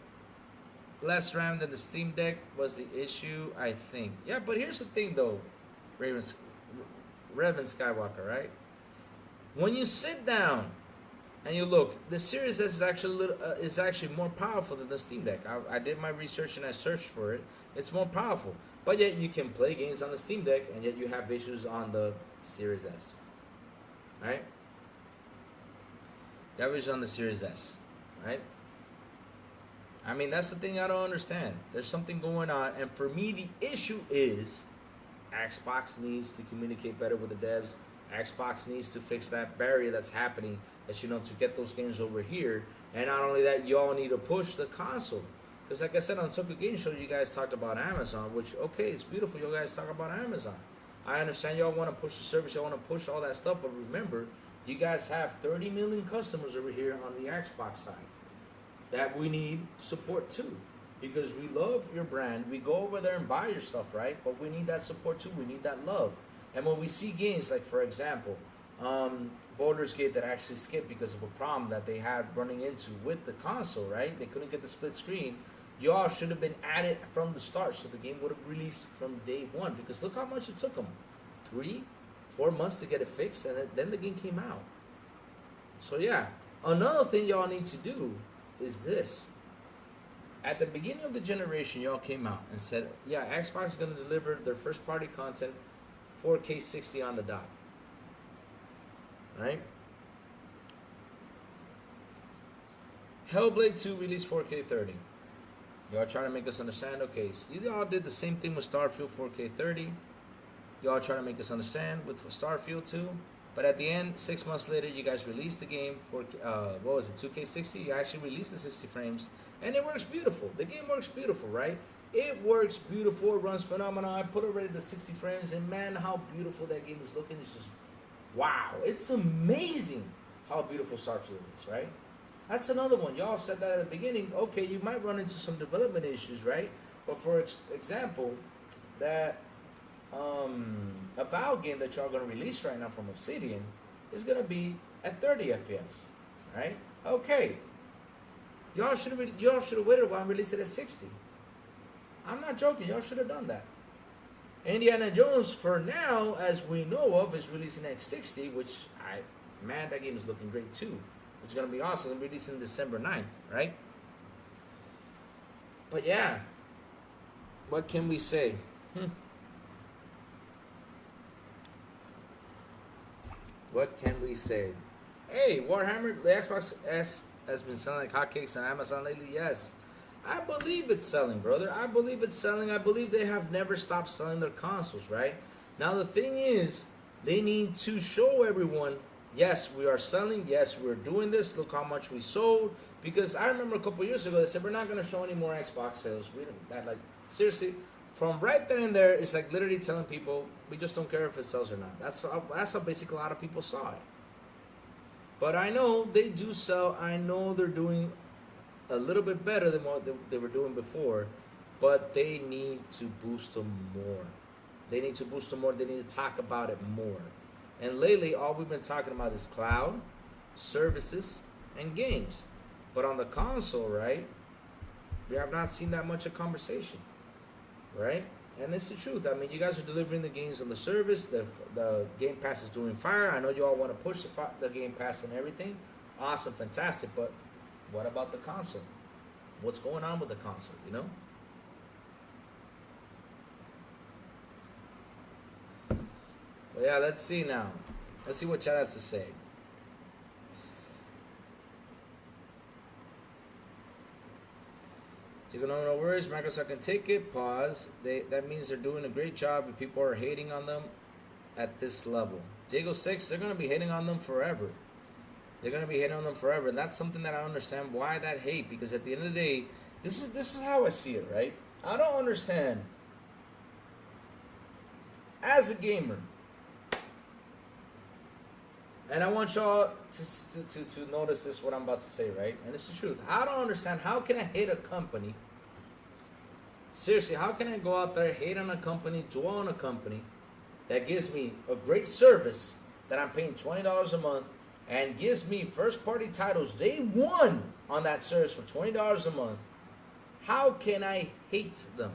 less RAM than the Steam Deck was the issue, I think. Yeah, but here's the thing though, Raven Skywalker, right? When you sit down and you look, the Series S is actually more powerful than the Steam Deck. I did my research and I searched for it. It's more powerful. But yet you can play games on the Steam Deck, and yet you have issues on the Series S. Right? You have issues on the Series S. Right? I mean, that's the thing I don't understand. There's something going on. And for me, the issue is Xbox needs to communicate better with the devs. Xbox needs to fix that barrier that's happening, that to get those games over here. And not only that, you all need to push the console. Because like I said on Tokyo Game Show, you guys talked about Amazon, which, okay, it's beautiful. You guys talk about Amazon. I understand y'all want to push the service. Y'all want to push all that stuff. But remember, you guys have 30 million customers over here on the Xbox side that we need support too. Because we love your brand. We go over there and buy your stuff, right? But we need that support too. We need that love. And when we see games like, for example, Baldur's Gate that actually skipped because of a problem that they had running into with the console, right? They couldn't get the split screen. Y'all should have been at it from the start, so the game would have released from day one. Because look how much it took them, 3-4 months to get it fixed, and then the game came out. So yeah, another thing y'all need to do is this. At the beginning of the generation, y'all came out and said, yeah, Xbox is going to deliver their first party content 4K 60 on the dot. Right? Hellblade 2 released 4K 30. Y'all trying to make us understand, okay, so y'all did the same thing with Starfield 4K 30. Y'all trying to make us understand with Starfield 2. But at the end, 6 months later, you guys released the game for, what was it, 2K60? You actually released the 60 frames, and it works beautiful. The game works beautiful, right? It works beautiful, it runs phenomenal. I put already the 60 frames, and man, how beautiful that game is looking. It's just, wow. It's amazing how beautiful Starfield is, right? That's another one. Y'all said that at the beginning. Okay, you might run into some development issues, right? But for example, that a Valve game that y'all gonna release right now from Obsidian is gonna be at 30 FPS, right? Okay, y'all should have waited a while and released it at 60. I'm not joking. Y'all should have done that. Indiana Jones, for now, as we know of, is releasing at 60, which man, that game is looking great too. Which is gonna be awesome. It's releasing December 9th, right? But yeah, what can we say? What can we say? Hey, Warhammer, the Xbox S has been selling like hotcakes on Amazon lately. Yes, I believe it's selling, brother. I believe it's selling. I believe they have never stopped selling their consoles, right? Now, the thing is, they need to show everyone, yes, we are selling. Yes, we're doing this. Look how much we sold. Because I remember a couple years ago, they said, we're not going to show any more Xbox sales. We didn't, that, like, seriously. From right then and there, it's like literally telling people, we just don't care if it sells or not. That's how basically a lot of people saw it. But I know they do sell. I know they're doing a little bit better than what they were doing before. But they need to boost them more. They need to boost them more. They need to talk about it more. And lately, all we've been talking about is cloud, services, and games. But on the console, right, we have not seen that much of conversation. Right? And it's the truth. I mean, you guys are delivering the games on the service. The Game Pass is doing fire. I know you all want to push the Game Pass and everything. Awesome, fantastic. But what about the console? What's going on with the console, you know? Well, yeah, let's see now. Let's see what Chad has to say. No worries, Microsoft can take it. Pause. That means they're doing a great job if people are hating on them at this level. Diego 6, they're going to be hating on them forever. They're going to be hating on them forever. And that's something that I don't understand why that hate. Because at the end of the day, this is how I see it, right? I don't understand. As a gamer, and I want y'all to notice this, what I'm about to say, right? And it's the truth. I don't understand. How can I hate a company? Seriously, how can I go out there, hate on a company, dwell on a company that gives me a great service that I'm paying $20 a month and gives me first-party titles day one on that service for $20 a month? How can I hate them?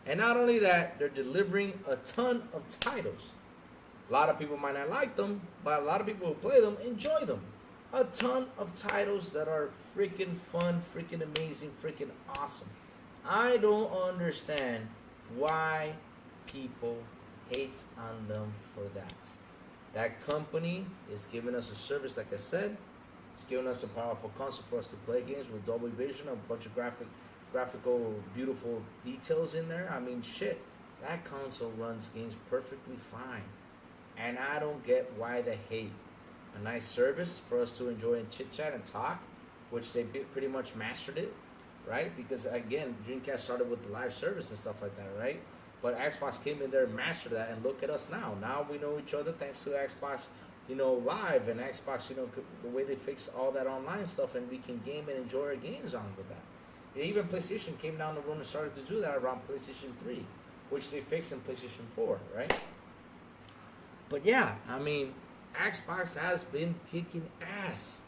And not only that, they're delivering a ton of titles. A lot of people might not like them, but a lot of people who play them enjoy them. A ton of titles that are freaking fun, freaking amazing, freaking awesome. I don't understand why people hate on them for that. That company is giving us a service, like I said. It's giving us a powerful console for us to play games with Dolby Vision, a bunch of graphical, beautiful details in there. I mean, shit, that console runs games perfectly fine. And I don't get why they hate. A nice service for us to enjoy and chit-chat and talk, which they pretty much mastered it, right? Because, again, Dreamcast started with the live service and stuff like that, right? But Xbox came in there and mastered that, and look at us now. Now we know each other thanks to Xbox, Live, and Xbox, the way they fix all that online stuff, and we can game and enjoy our games on with that. And even PlayStation came down the road and started to do that around PlayStation 3, which they fixed in PlayStation 4, right? But yeah, I mean, Xbox has been kicking ass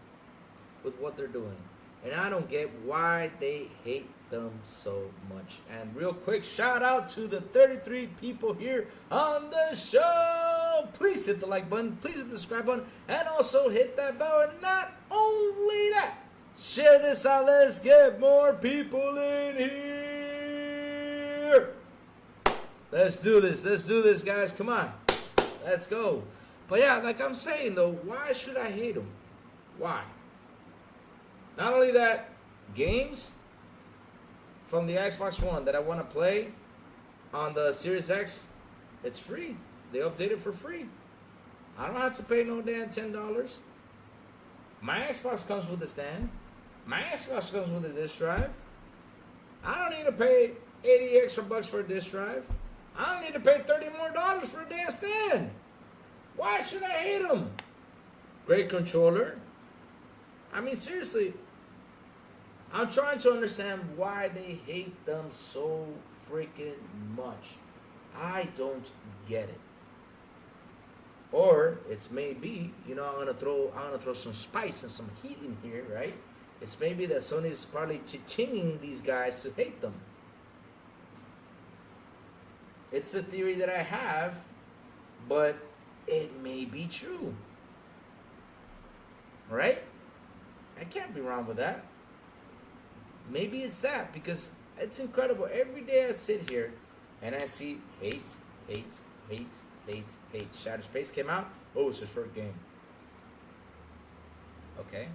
with what they're doing. And I don't get why they hate them so much. And real quick, shout out to the 33 people here on the show. Please hit the like button, please hit the subscribe button, and also hit that bell. And not only that, share this out. Let's get more people in here. Let's do this, guys. Come on, let's go. But yeah, like I'm saying though, why should I hate them? Why? Not only that, games from the Xbox One that I want to play on the Series X, it's free. They update it for free. I don't have to pay no damn $10. My Xbox comes with a stand. My Xbox comes with a disk drive. I don't need to pay 80 extra bucks for a disk drive. I don't need to pay $30 more for a damn stand. Why should I hate them? Great controller. I mean, seriously, I'm trying to understand why they hate them so freaking much. I don't get it. Or it's maybe, I'm gonna throw some spice and some heat in here, right? It's maybe that Sony's probably chinging these guys to hate them. It's a theory that I have, but it may be true. Right? I can't be wrong with that. Maybe it's that, because it's incredible. Every day I sit here and I see hate. Shattered Space came out. Oh, it's a short game. Okay.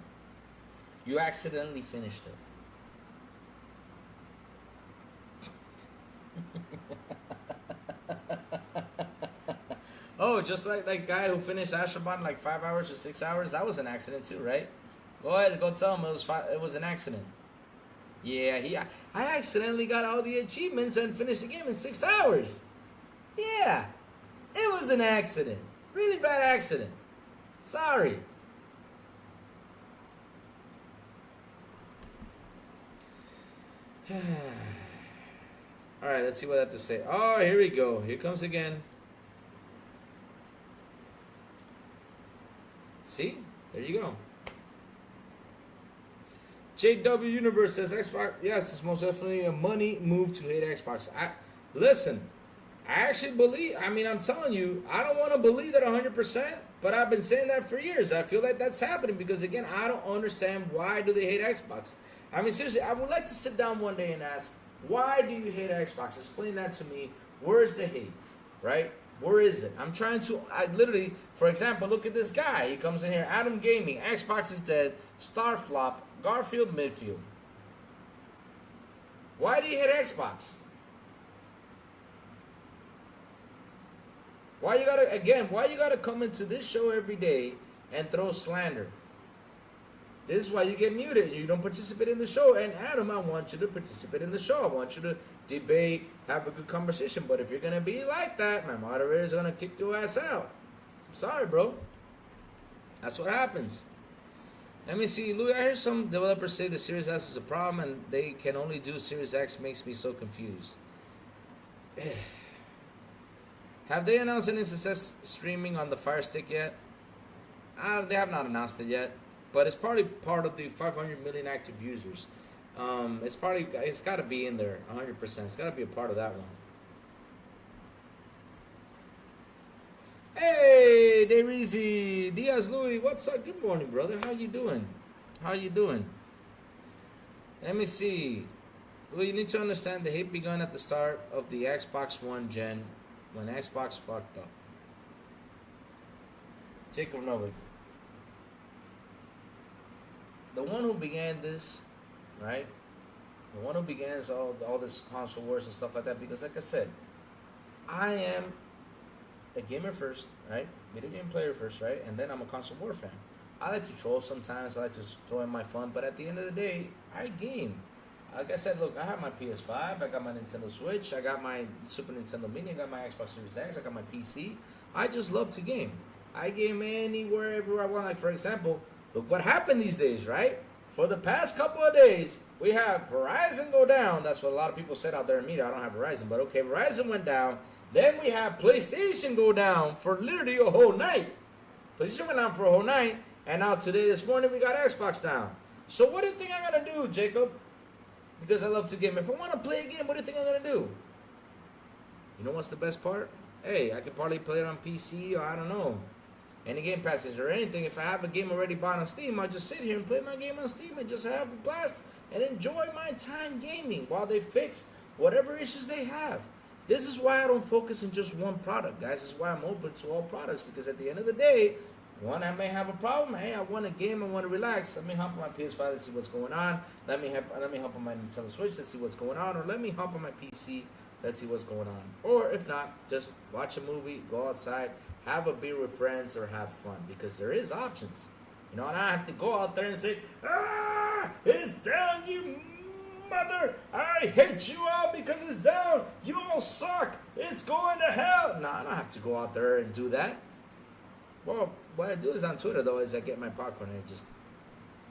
You accidentally finished it. Oh, just like that guy who finished Astrobot in like 5 hours or 6 hours. That was an accident too, right? Go ahead, go tell him it was an accident. Yeah, I accidentally got all the achievements and finished the game in 6 hours. Yeah, it was an accident. Really bad accident. Sorry. Alright, let's see what I have to say. Oh, here we go. Here comes again. See? There you go. JW Universe says Xbox. Yes, it's most definitely a money move to hate Xbox. Listen, I actually believe. I mean, I'm telling you, I don't want to believe that 100%, but I've been saying that for years. I feel like that's happening because again, I don't understand why do they hate Xbox. I mean, seriously, I would like to sit down one day and ask, why do you hate Xbox? Explain that to me. Where's the hate, right? Where is it? I'm trying to, literally, for example, look at this guy. He comes in here, Adam Gaming, Xbox is dead, Starflop, Garfield midfield. Why do you hate Xbox? Why you gotta come into this show every day and throw slander? This is why you get muted. You don't participate in the show. And Adam, I want you to participate in the show. I want you to debate, have a good conversation. But if you're going to be like that, my moderator is going to kick your ass out. I'm sorry, bro. That's what happens. Let me see. Louis, I hear some developers say the Series S is a problem and they can only do Series X. Makes me so confused. Have they announced any success streaming on the Fire Stick yet? They have not announced it yet. But it's probably part of the 500 million active users. It's got to be in there 100%. It's got to be a part of that one. Hey, Derizi, Diaz Louis, what's up? Good morning, brother. How you doing? Let me see. Well, you need to understand the hate began at the start of the Xbox One gen when Xbox fucked up. Jacob Novak. The one who began this, right? The one who began all this console wars and stuff like that. Because like I said, I am a gamer first, right? Video game player first, right? And then I'm a console war fan. I like to troll sometimes. I like to throw in my fun. But at the end of the day, I game. Like I said, look, I have my PS5. I got my Nintendo Switch. I got my Super Nintendo Mini. I got my Xbox Series X. I got my PC. I just love to game. I game anywhere, everywhere I want. Like, for example, look what happened these days, right? For the past couple of days, we have Verizon go down. That's what a lot of people said out there in media. I don't have Verizon, but okay, Verizon went down. Then we have PlayStation go down for literally a whole night. Because you went out for a whole night, and now today, this morning, we got Xbox down. So what do you think I'm going to do, Jacob? Because I love to game. If I want to play a game, what do you think I'm going to do? You know what's the best part? Hey, I could probably play it on PC, or I don't know, any Game Passes or anything. If I have a game already bought on Steam, I'll just sit here and play my game on Steam and just have a blast and enjoy my time gaming while they fix whatever issues they have. This is why I don't focus on just one product, guys. This is why I'm open to all products, because at the end of the day, one, I may have a problem. Hey, I want a game, I want to relax. Let me hop on my PS5, let's see what's going on. Let me hop on my Nintendo Switch, let's see what's going on. Or let me hop on my PC, let's see what's going on. Or if not, just watch a movie, go outside, have a beer with friends, or have fun. Because there is options. You know, and I have to go out there and say, it's down, you mother. I hate you all because it's down. You all suck. It's going to hell. No, I don't have to go out there and do that. Well, what I do is on Twitter, though, is I get my popcorn and I just,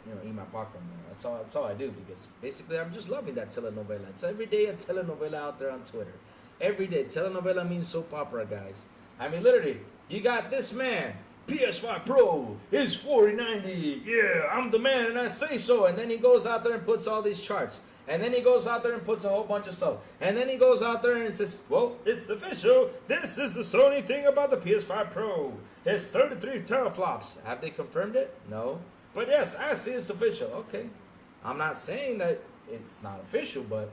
eat my popcorn. That's all I do, because basically I'm just loving that telenovela. It's every day a telenovela out there on Twitter. Every day. Telenovela means soap opera, guys. I mean, literally, you got this man, PS5 Pro is 4090. Yeah, I'm the man and I say so. And then he goes out there and puts all these charts. And then he goes out there and puts a whole bunch of stuff. And then he goes out there and says, well, it's official. This is the Sony thing about the PS5 Pro. It's 33 teraflops. Have they confirmed it? No. But yes, I see it's official. Okay. I'm not saying that it's not official, but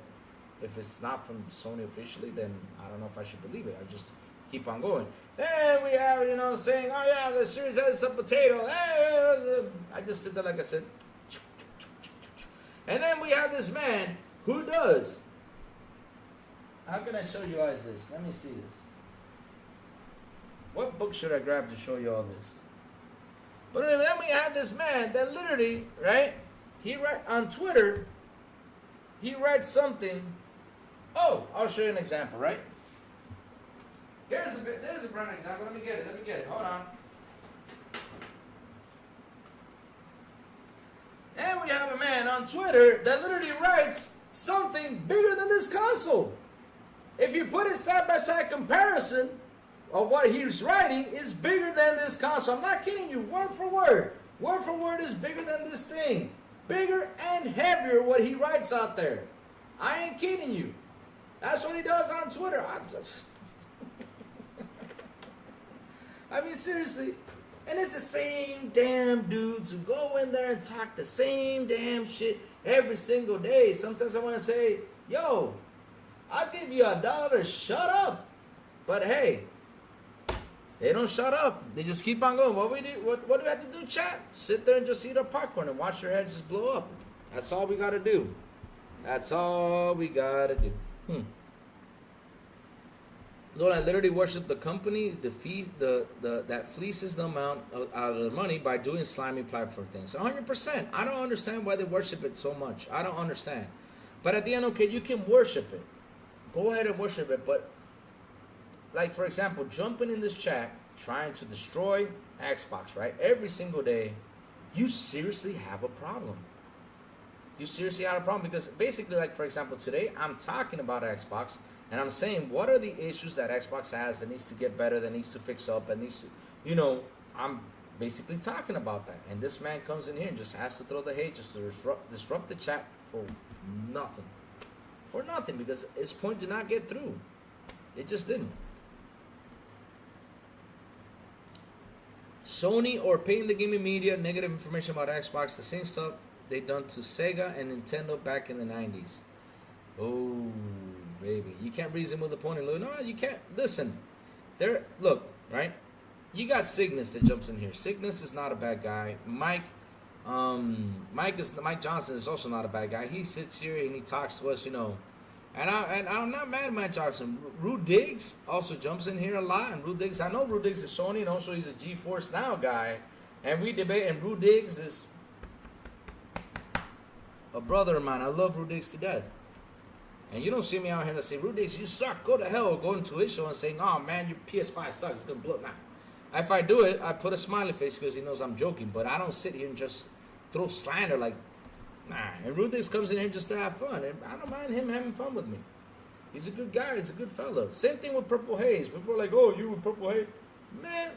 if it's not from Sony officially, then I don't know if I should believe it. I just keep on going. Then we have, saying, oh yeah, the Series S is a potato. I just sit there like I said. And then we have this man who does. How can I show you guys this? Let me see this. What book should I grab to show you all this? But then we have this man that literally, right? On Twitter, he writes something. Oh, I'll show you an example, right? There's a brand example. Let me get it. Hold on. And we have a man on Twitter that literally writes something bigger than this console. If you put it side-by-side comparison of what he's writing is bigger than this console. I'm not kidding you, word for word. Word for word is bigger than this thing. Bigger and heavier what he writes out there. I ain't kidding you. That's what he does on Twitter. I mean, seriously. And it's the same damn dudes who go in there and talk the same damn shit every single day. Sometimes I want to say, yo, I'll give you $1 to shut up. But hey, they don't shut up. They just keep on going. What do we have to do, chat? Sit there and just eat our popcorn and watch your heads just blow up. That's all we got to do. That's all we got to do. Lord, I literally worship the company, the fees, that fleeces the amount out of the money by doing slimy platform things. 100%. I don't understand why they worship it so much. I don't understand. But at the end, okay, you can worship it. Go ahead and worship it. But, like, for example, jumping in this chat, trying to destroy Xbox, right? Every single day, you seriously have a problem. You seriously have a problem because basically, like, for example, today, I'm talking about Xbox. And I'm saying, what are the issues that Xbox has that needs to get better, that needs to fix up, that needs to, I'm basically talking about that. And this man comes in here and just has to throw the hate, just to disrupt the chat for nothing. For nothing, because his point did not get through. It just didn't. Sony or paying the gaming media negative information about Xbox, the same stuff they done to Sega and Nintendo back in the 90s. Oh, baby. You can't reason with the opponent. No, you can't. Listen. Look, right? You got Cygnus that jumps in here. Cygnus is not a bad guy. Mike Johnson is also not a bad guy. He sits here and he talks to us, And I'm not mad at Mike Johnson. Rude Diggs also jumps in here a lot. And Rude Diggs, I know Rude Diggs is Sony, and also he's a GeForce Now guy. And we debate, and Rude Diggs is a brother of mine. I love Rude Diggs to death. And you don't see me out here to say, Rude Diggs, you suck, go to hell, or go into his show and saying, oh man, your PS5 sucks, it's gonna blow up. Nah. If I do it, I put a smiley face because he knows I'm joking, but I don't sit here and just throw slander like, nah. And Rude Diggs comes in here just to have fun, and I don't mind him having fun with me. He's a good guy, he's a good fellow. Same thing with Purple Haze. People are like, oh, you with Purple Haze? Man,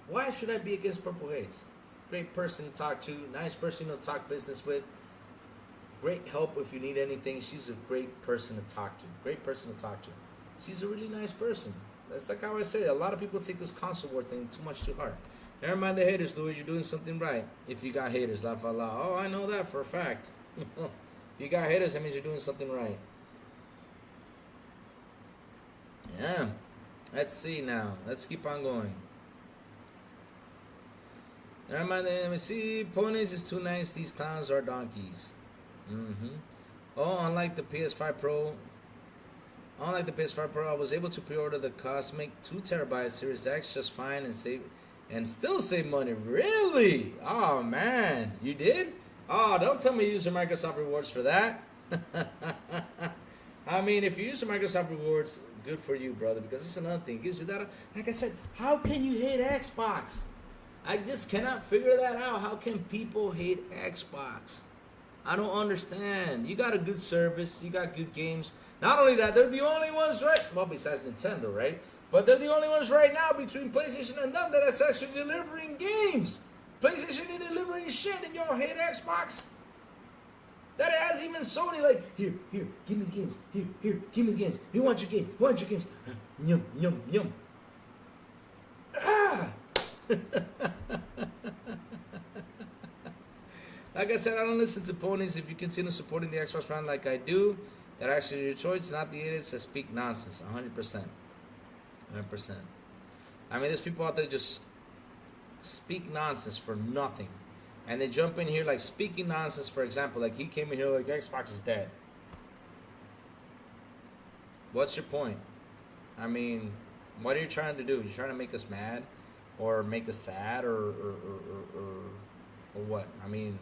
Why should I be against Purple Haze? Great person to talk to, nice person to talk business with, great help if you need anything. She's a great person to talk to. Great person to talk to. She's a really nice person. That's like how I say, a lot of people take this console war thing too hard. Never mind the haters, Louis. You're doing something right. If you got haters, laugh out loud. Oh, I know that for a fact. If you got haters, that means you're doing something right. Yeah. Let's see now. Let's keep on going. Never mind. Let me see. Ponies is too nice. These clowns are donkeys. Oh, unlike the PS5 Pro, I was able to pre-order the Cosmic 2 terabyte Series X just fine and still save money. Really? Oh man, you did? Oh, don't tell me you use your Microsoft rewards for that. I mean, if you use your Microsoft rewards, good for you, brother. Because it's another thing. It gives you that. Like I said, how can you hate Xbox? I just cannot figure that out. How can people hate Xbox? I don't understand. You got a good service. You got good games. Not only that, they're the only ones, right? Well, besides Nintendo, right? But they're the only ones right now between PlayStation and them that's actually delivering games. PlayStation is delivering shit, and y'all hate Xbox. That has even Sony like, here, give me the games. Here, give me the games. You want your game? You want your games? Yum, yum, yum. Ah! Like I said, I don't listen to ponies. If you continue supporting the Xbox brand like I do, that actually your choice, not the idiots that speak nonsense. 100%. 100%. I mean, there's people out there just speak nonsense for nothing. And they jump in here like speaking nonsense, for example. Like he came in here like Xbox is dead. What's your point? I mean, what are you trying to do? You trying to make us mad? Or make us sad? Or what? I mean,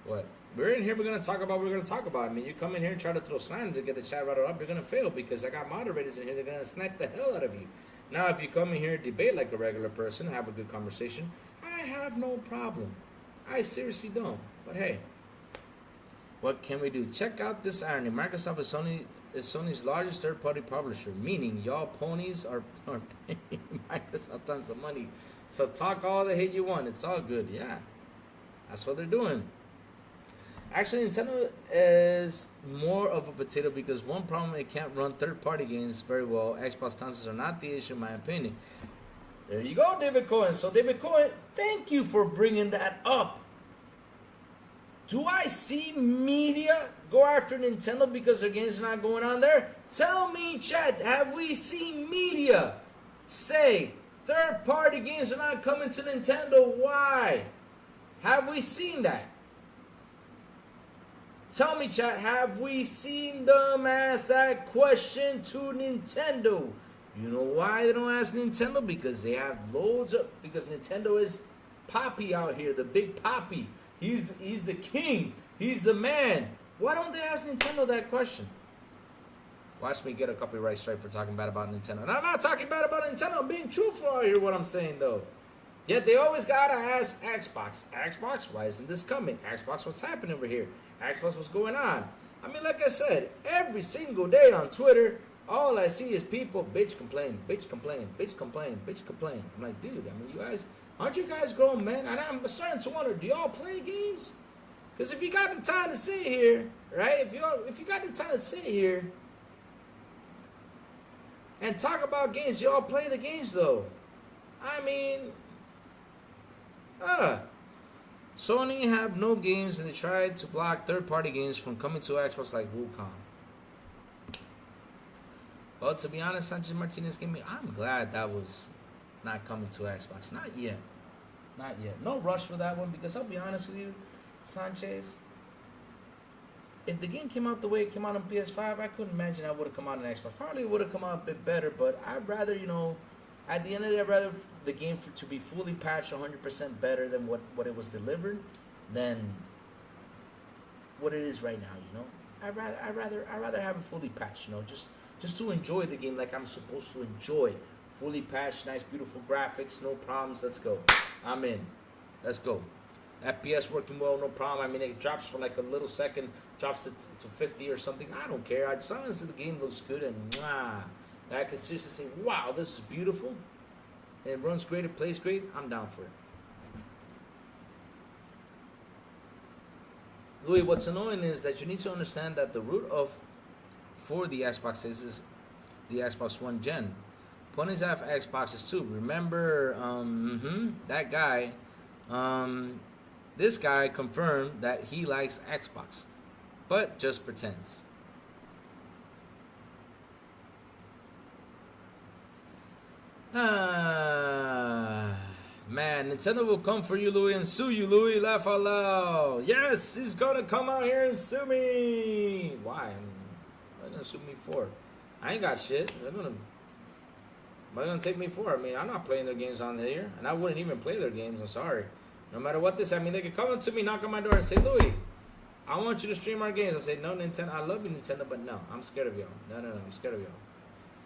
what? We're in here, we're going to talk about what we're going to talk about. I mean, you come in here and try to throw slander to get the chat right up, you're going to fail because I got moderators in here, they're going to snipe the hell out of you. Now, if you come in here and debate like a regular person, have a good conversation, I have no problem. I seriously don't. But hey, what can we do? Check out this irony. Microsoft is Sony's largest third-party publisher, meaning y'all ponies are paying Microsoft tons of money. So talk all the hate you want. It's all good. Yeah, that's what they're doing. Actually, Nintendo is more of a potato because one problem, it can't run third-party games very well. Xbox consoles are not the issue, in my opinion. There you go, David Cohen. So, David Cohen, thank you for bringing that up. Do I see media go after Nintendo because their games are not going on there? Tell me, chat, have we seen media say third-party games are not coming to Nintendo? Why? Have we seen that? Tell me, chat, have we seen them ask that question to Nintendo? You know why they don't ask Nintendo? Because they have loads of... Because Nintendo is Poppy out here, the big Poppy. He's the king. He's the man. Why don't they ask Nintendo that question? Watch me get a copyright strike for talking bad about Nintendo. And I'm not talking bad about Nintendo. I'm being truthful out here, what I'm saying, though. Yet they always gotta ask Xbox. Xbox, why isn't this coming? Xbox, what's happening over here? Xbox, what's going on? I mean, like I said, every single day on Twitter, all I see is people bitch complain, bitch complain, bitch complain, bitch complain. I'm like, dude, I mean, you guys, aren't you guys grown men? And I'm starting to wonder, do y'all play games? Because if you got the time to sit here, right? If you got the time to sit here and talk about games, y'all play the games though. I mean, Sony have no games and they tried to block third-party games from coming to Xbox like Wukong. Well, to be honest, Sanchez Martinez gave me. I'm glad that was not coming to Xbox. Not yet. Not yet. No rush for that one because I'll be honest with you, Sanchez. If the game came out the way it came out on PS5, I couldn't imagine I would have come out on Xbox. Probably would have come out a bit better, but I'd rather, you know, at the end of the day, I'd rather the game to be fully patched 100% better than what it was delivered than what it is right now, you know? I'd rather have it fully patched, you know, just to enjoy the game like I'm supposed to enjoy. Fully patched, nice, beautiful graphics, no problems. Let's go. I'm in. Let's go. FPS working well, no problem. I mean, it drops for like a little second, drops to 50 or something. I don't care. As long as the game looks good and I can seriously say, wow, this is beautiful. it runs great, it plays great, I'm down for it. Louis, what's annoying is that you need to understand that the root of for the Xbox is the Xbox One gen. Ponies have Xboxes too. Remember, that guy, this guy confirmed that he likes Xbox, but just pretends. Man, Nintendo will come for you, Louis, and sue you, Louis. Laugh out loud. Yes, he's gonna come out here and sue me. Why? What are they gonna sue me for? I ain't got shit. What are they gonna take me for? I mean, I'm not playing their games on here, and I wouldn't even play their games. I'm sorry. No matter what this, I mean, they could come up to me, knock on my door, and say, Louis, I want you to stream our games. I say, no, Nintendo. I love you, Nintendo, but no, I'm scared of y'all. No, I'm scared of y'all.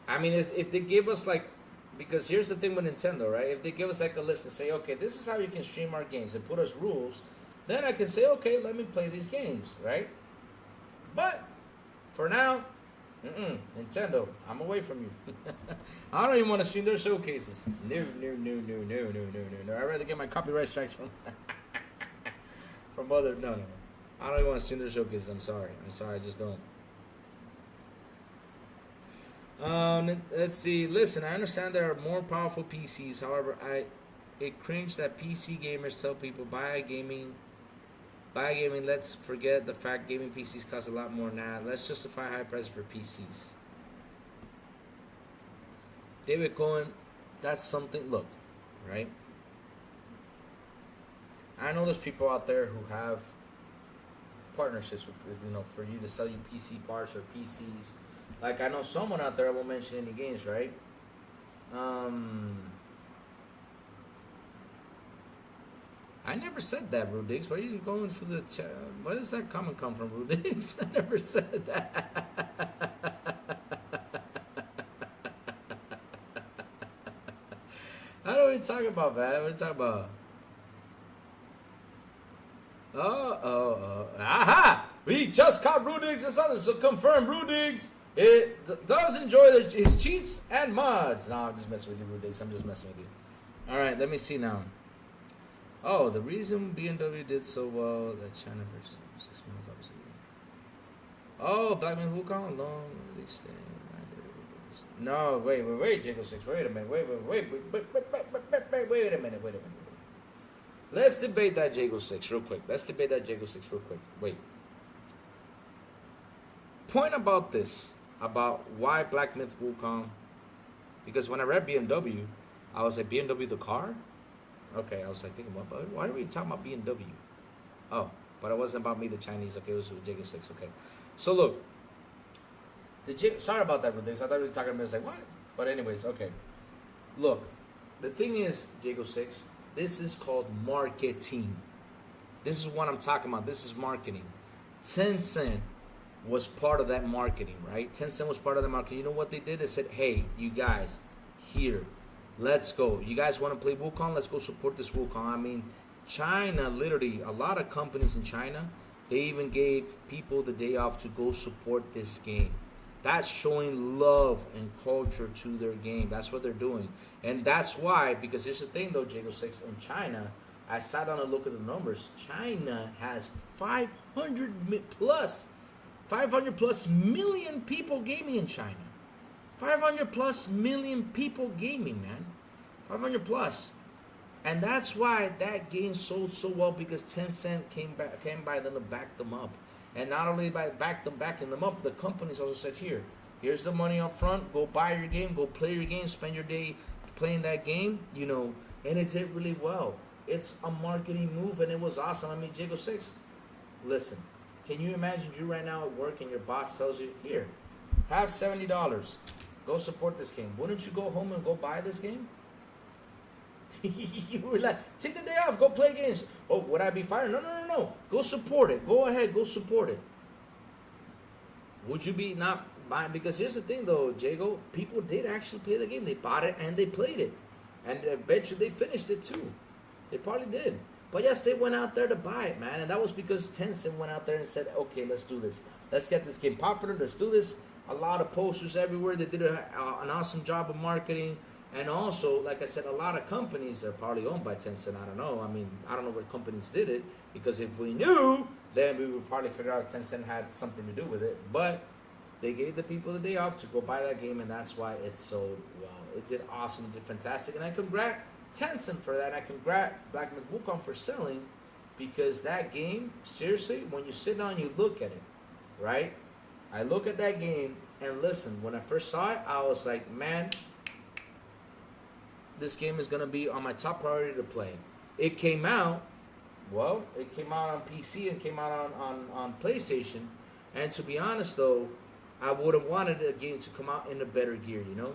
I mean, if they give us like. Because here's the thing with Nintendo, right? If they give us like a list and say, okay, this is how you can stream our games and put us rules, then I can say, okay, let me play these games, right? But for now, Nintendo, I'm away from you. I don't even want to stream their showcases. No. I'd rather get my copyright strikes from from other. No. I don't even want to stream their showcases. I'm sorry, I just don't. Let's see. Listen, I understand there are more powerful PCs. However, it cringe that PC gamers tell people buy gaming. Let's forget the fact gaming PCs cost a lot more. Nah, let's justify high prices for PCs. David Cohen, that's something. Look, right? I know there's people out there who have partnerships with for you to sell you PC parts or PCs. Like, I know someone out there, I won't mention any games, right? I never said that, Rudix. Why are you going for the... Where does that comment come from, Rudix? I never said that. I don't even talk about that. What are you talking about? Aha! We just caught Rudix and others, so confirm, Rudix. It does enjoy his cheats and mods. No, I'm just messing with you, Rudix. I'm just messing with you. Alright, let me see now. Oh, the reason BMW did so well that China purchased 6 million copies of the game. Oh, Black Man Wukong long release thing. No, wait, Jacob 6. Wait a minute. Wait a minute. Let's debate that Jacob 6 real quick. Wait. Point about this. About why Black Myth Wukong. Because when I read BMW, I was like, BMW the car? Okay, I was like thinking, why are we talking about BMW? Oh, but it wasn't about me, the Chinese. Okay, it was with Jacob 6. Okay. So look. Sorry about that, Rudix. I thought we were talking about it. I was like, what? But anyways, okay. Look, the thing is, Jacob 6, this is called marketing. This is what I'm talking about. This is marketing. Tencent was part of that marketing, right? Tencent was part of the marketing. You know what they did? They said, hey, you guys, here, let's go. You guys want to play Wukong? Let's go support this Wukong. I mean, China, literally, a lot of companies in China, they even gave people the day off to go support this game. That's showing love and culture to their game. That's what they're doing. And that's why, because here's the thing though, Jago 6, in China, I sat down and looked at the numbers. China has 500 plus million people gaming in China. 500 plus million people gaming, man. 500 plus. And that's why that game sold so well, because Tencent came by them to back them up. And not only by backing them up, the companies also said, here's the money up front, go buy your game, go play your game, spend your day playing that game, and it did really well. It's a marketing move, and it was awesome. I mean, Jago 6, listen, can you imagine you right now at work and your boss tells you, here, have $70, go support this game. Wouldn't you go home and go buy this game? You were like, take the day off, go play games. Oh, would I be fired? No. Go support it. Go ahead, go support it. Would you be not buying? Because here's the thing though, Jago, people did actually play the game. They bought it and they played it. And I bet you they finished it too. They probably did. But yes, they went out there to buy it, man. And that was because Tencent went out there and said, okay, let's do this. Let's get this game popular. Let's do this. A lot of posters everywhere. They did an awesome job of marketing. And also, like I said, a lot of companies are probably owned by Tencent. I don't know. I mean, I don't know what companies did it, because if we knew, then we would probably figure out Tencent had something to do with it. But they gave the people the day off to go buy that game, and that's why it sold well. It did awesome, it did fantastic, and I congrat Tencent for that. I congrat Black Myth Wukong for selling, because that game, seriously, when you sit down and you look at it, right? I look at that game and listen. When I first saw it, I was like, man, this game is gonna be on my top priority to play. It came out, well, it came out on PC and came out on PlayStation. And to be honest though, I would have wanted a game to come out in a better gear, you know?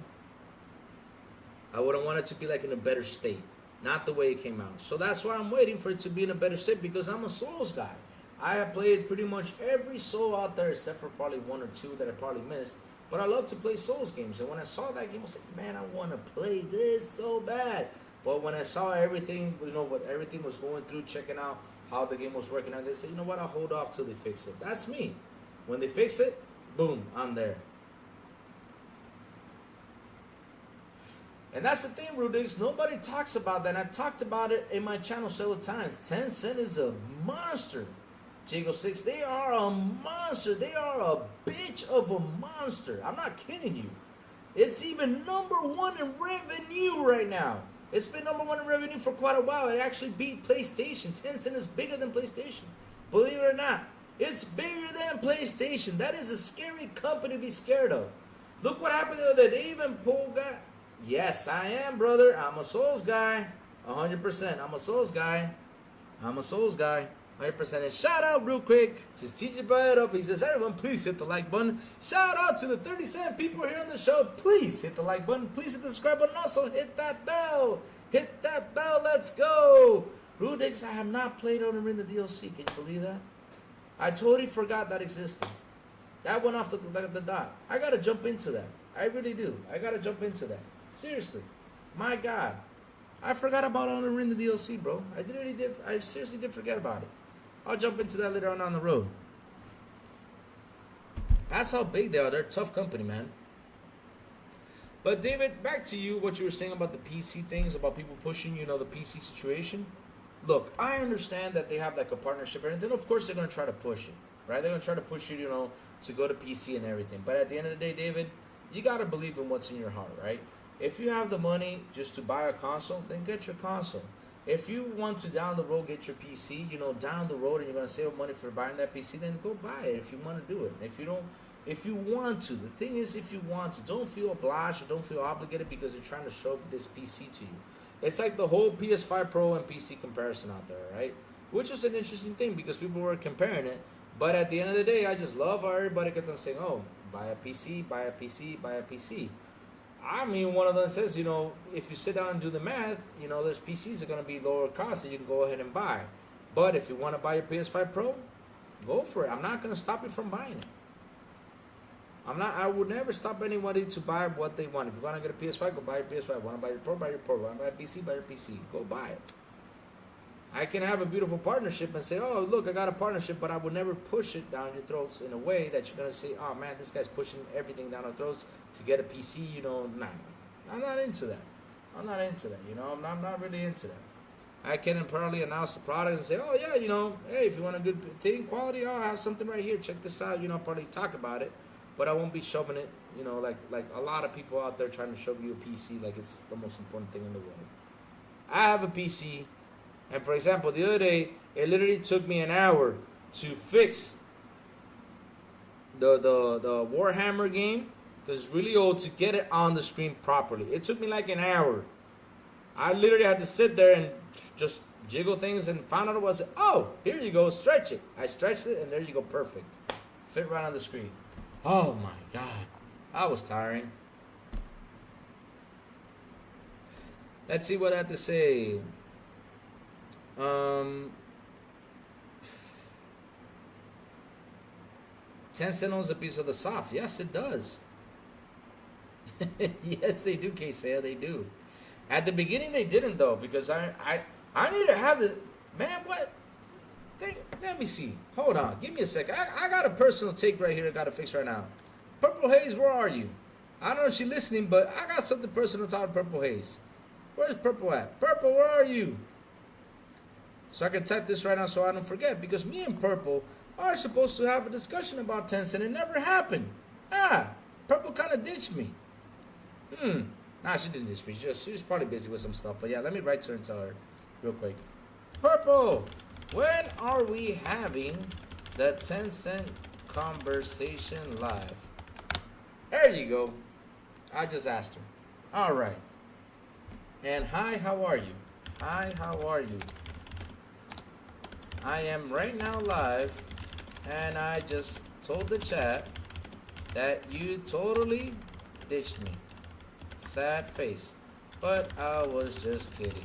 I would have wanted it to be like in a better state, not the way it came out. So that's why I'm waiting for it to be in a better state, because I'm a Souls guy. I have played pretty much every Soul out there except for probably one or two that I probably missed. But I love to play Souls games, and when I saw that game, I was like, man, I want to play this so bad. But when I saw everything, you know, what everything was going through, checking out how the game was working out, they said, you know what, I'll hold off till they fix it. That's me. When they fix it, boom, I'm there. And that's the thing, Rudix. Nobody talks about that. And I talked about it in my channel several times. Tencent is a monster. Jago 6, they are a monster. They are a bitch of a monster. I'm not kidding you. It's even #1 in revenue right now. It's been #1 in revenue for quite a while. It actually beat PlayStation. Tencent is bigger than PlayStation. Believe it or not. It's bigger than PlayStation. That is a scary company to be scared of. Look what happened the other day. They even pulled guy. Yes, I am, brother. I'm a Souls guy. 100%. I'm a Souls guy. I'm a Souls guy. 100%. And shout out real quick. Says TJ brought it up. He says, everyone, please hit the like button. Shout out to the 37 people here on the show. Please hit the like button. Please hit the subscribe button. Also hit that bell. Hit that bell. Let's go. Rudix, I have not played Elden Ring the DLC. Can you believe that? I totally forgot that existed. That went off the dot. I gotta jump into that. I really do. I gotta jump into that. Seriously. My God. I forgot about Elden Ring the DLC, bro. I seriously did forget about it. I'll jump into that later on the road. That's how big they are. They're a tough company, man. But David, back to you, what you were saying about the PC things, about people pushing, you know, the PC situation. Look, I understand that they have like a partnership and then of course they're going to try to push it, right? They're going to try to push you, you know, to go to PC and everything. But at the end of the day, David, you got to believe in what's in your heart, right? If you have the money just to buy a console, then get your console. If you want to down the road get your PC, you know, down the road and you're going to save money for buying that PC, then go buy it if you want to do it. If you don't, if you want to, the thing is, if you want to, don't feel obliged or don't feel obligated because they're trying to show this PC to you. It's like the whole PS5 Pro and PC comparison out there, right? Which is an interesting thing because people were comparing it. But at the end of the day, I just love how everybody gets on saying, oh, buy a PC, buy a PC, buy a PC. I mean, one of them says, you know, if you sit down and do the math, you know, those PCs are going to be lower cost and you can go ahead and buy. But if you want to buy your PS5 Pro, go for it. I'm not going to stop you from buying it. I would never stop anybody to buy what they want. If you want to get a PS5, go buy your PS5. Want to buy your Pro, buy your Pro. Want to buy a PC, buy your PC. Go buy it. I can have a beautiful partnership and say, oh, look, I got a partnership, but I would never push it down your throats in a way that you're going to say, oh, man, this guy's pushing everything down our throats to get a PC, you know. Nah, I'm not into that. I'm not into that, you know. I'm not really into that. I can probably announce the product and say, oh, yeah, you know, hey, if you want a good thing, quality, oh, I have something right here. Check this out. You know, I'll probably talk about it. But I won't be shoving it, you know, like a lot of people out there trying to shove you a PC like it's the most important thing in the world. I have a PC, and for example, the other day, it literally took me an hour to fix the Warhammer game, because it's really old, to get it on the screen properly. It took me like an hour. I literally had to sit there and just jiggle things and found out it was, oh, here you go, stretch it. I stretched it, and there you go, perfect. Fit right on the screen. Oh my God, that was tiring. Let's see what I have to say. Tencent owns a piece of the soft. Yes, it does. Yes, they do, K-Sale, they do. At the beginning, they didn't though, because I need to have the man. What? Let me see. Hold on. Give me a second. I got a personal take right here I got to fix right now. Purple Haze, where are you? I don't know if she's listening, but I got something personal to talk to Purple Haze. Where's Purple at? Purple, where are you? So I can type this right now so I don't forget, because me and Purple are supposed to have a discussion about Tencent. It never happened. Purple kind of ditched me. Nah, she didn't ditch me. She was probably busy with some stuff. But yeah, let me write to her and tell her real quick. Purple, when are we having the Tencent conversation live? There you go. I just asked her. All right. And hi, how are you? Hi, how are you? I am right now live, and I just told the chat that you totally ditched me. Sad face. But I was just kidding.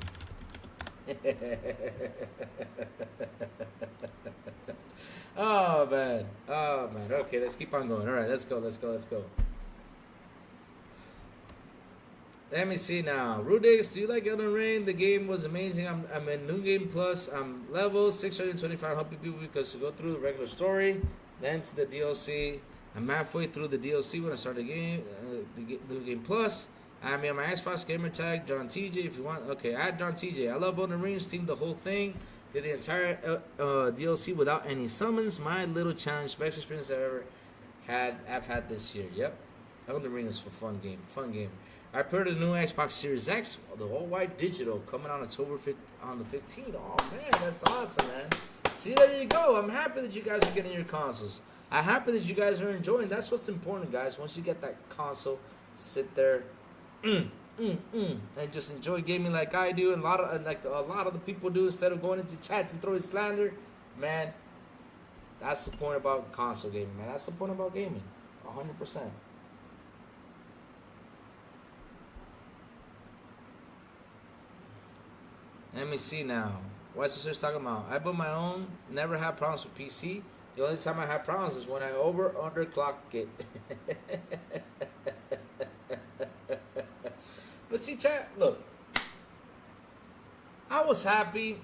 Oh man. Oh man. Okay, let's keep on going. Alright, let's go. Let me see now. Rudix, do you like Elden Ring? The game was amazing. I'm in New Game Plus. I'm level 625. Helping people because to go through the regular story, then to the DLC. I'm halfway through the DLC when I start the game. The New Game Plus. I'm on my Xbox gamer tag, John TJ. If you want, okay, add John TJ. I love Elden Ring. Steamed the whole thing. Did the entire DLC without any summons. My little challenge, best experience I've had this year. Yep, Elden Ring is a fun game. I put the new Xbox Series X, the all white digital, coming on October 5th on the 15th. Oh man, that's awesome, man. See, there you go. I'm happy that you guys are getting your consoles. I'm happy that you guys are enjoying. That's what's important, guys. Once you get that console, sit there, and just enjoy gaming like I do, and a lot of the people do, instead of going into chats and throwing slander. Man, that's the point about console gaming, man. That's the point about gaming, 100%. Let me see now. What's the search talking about? I built my own. Never had problems with PC. The only time I have problems is when I underclock it. But see, chat, look. I was happy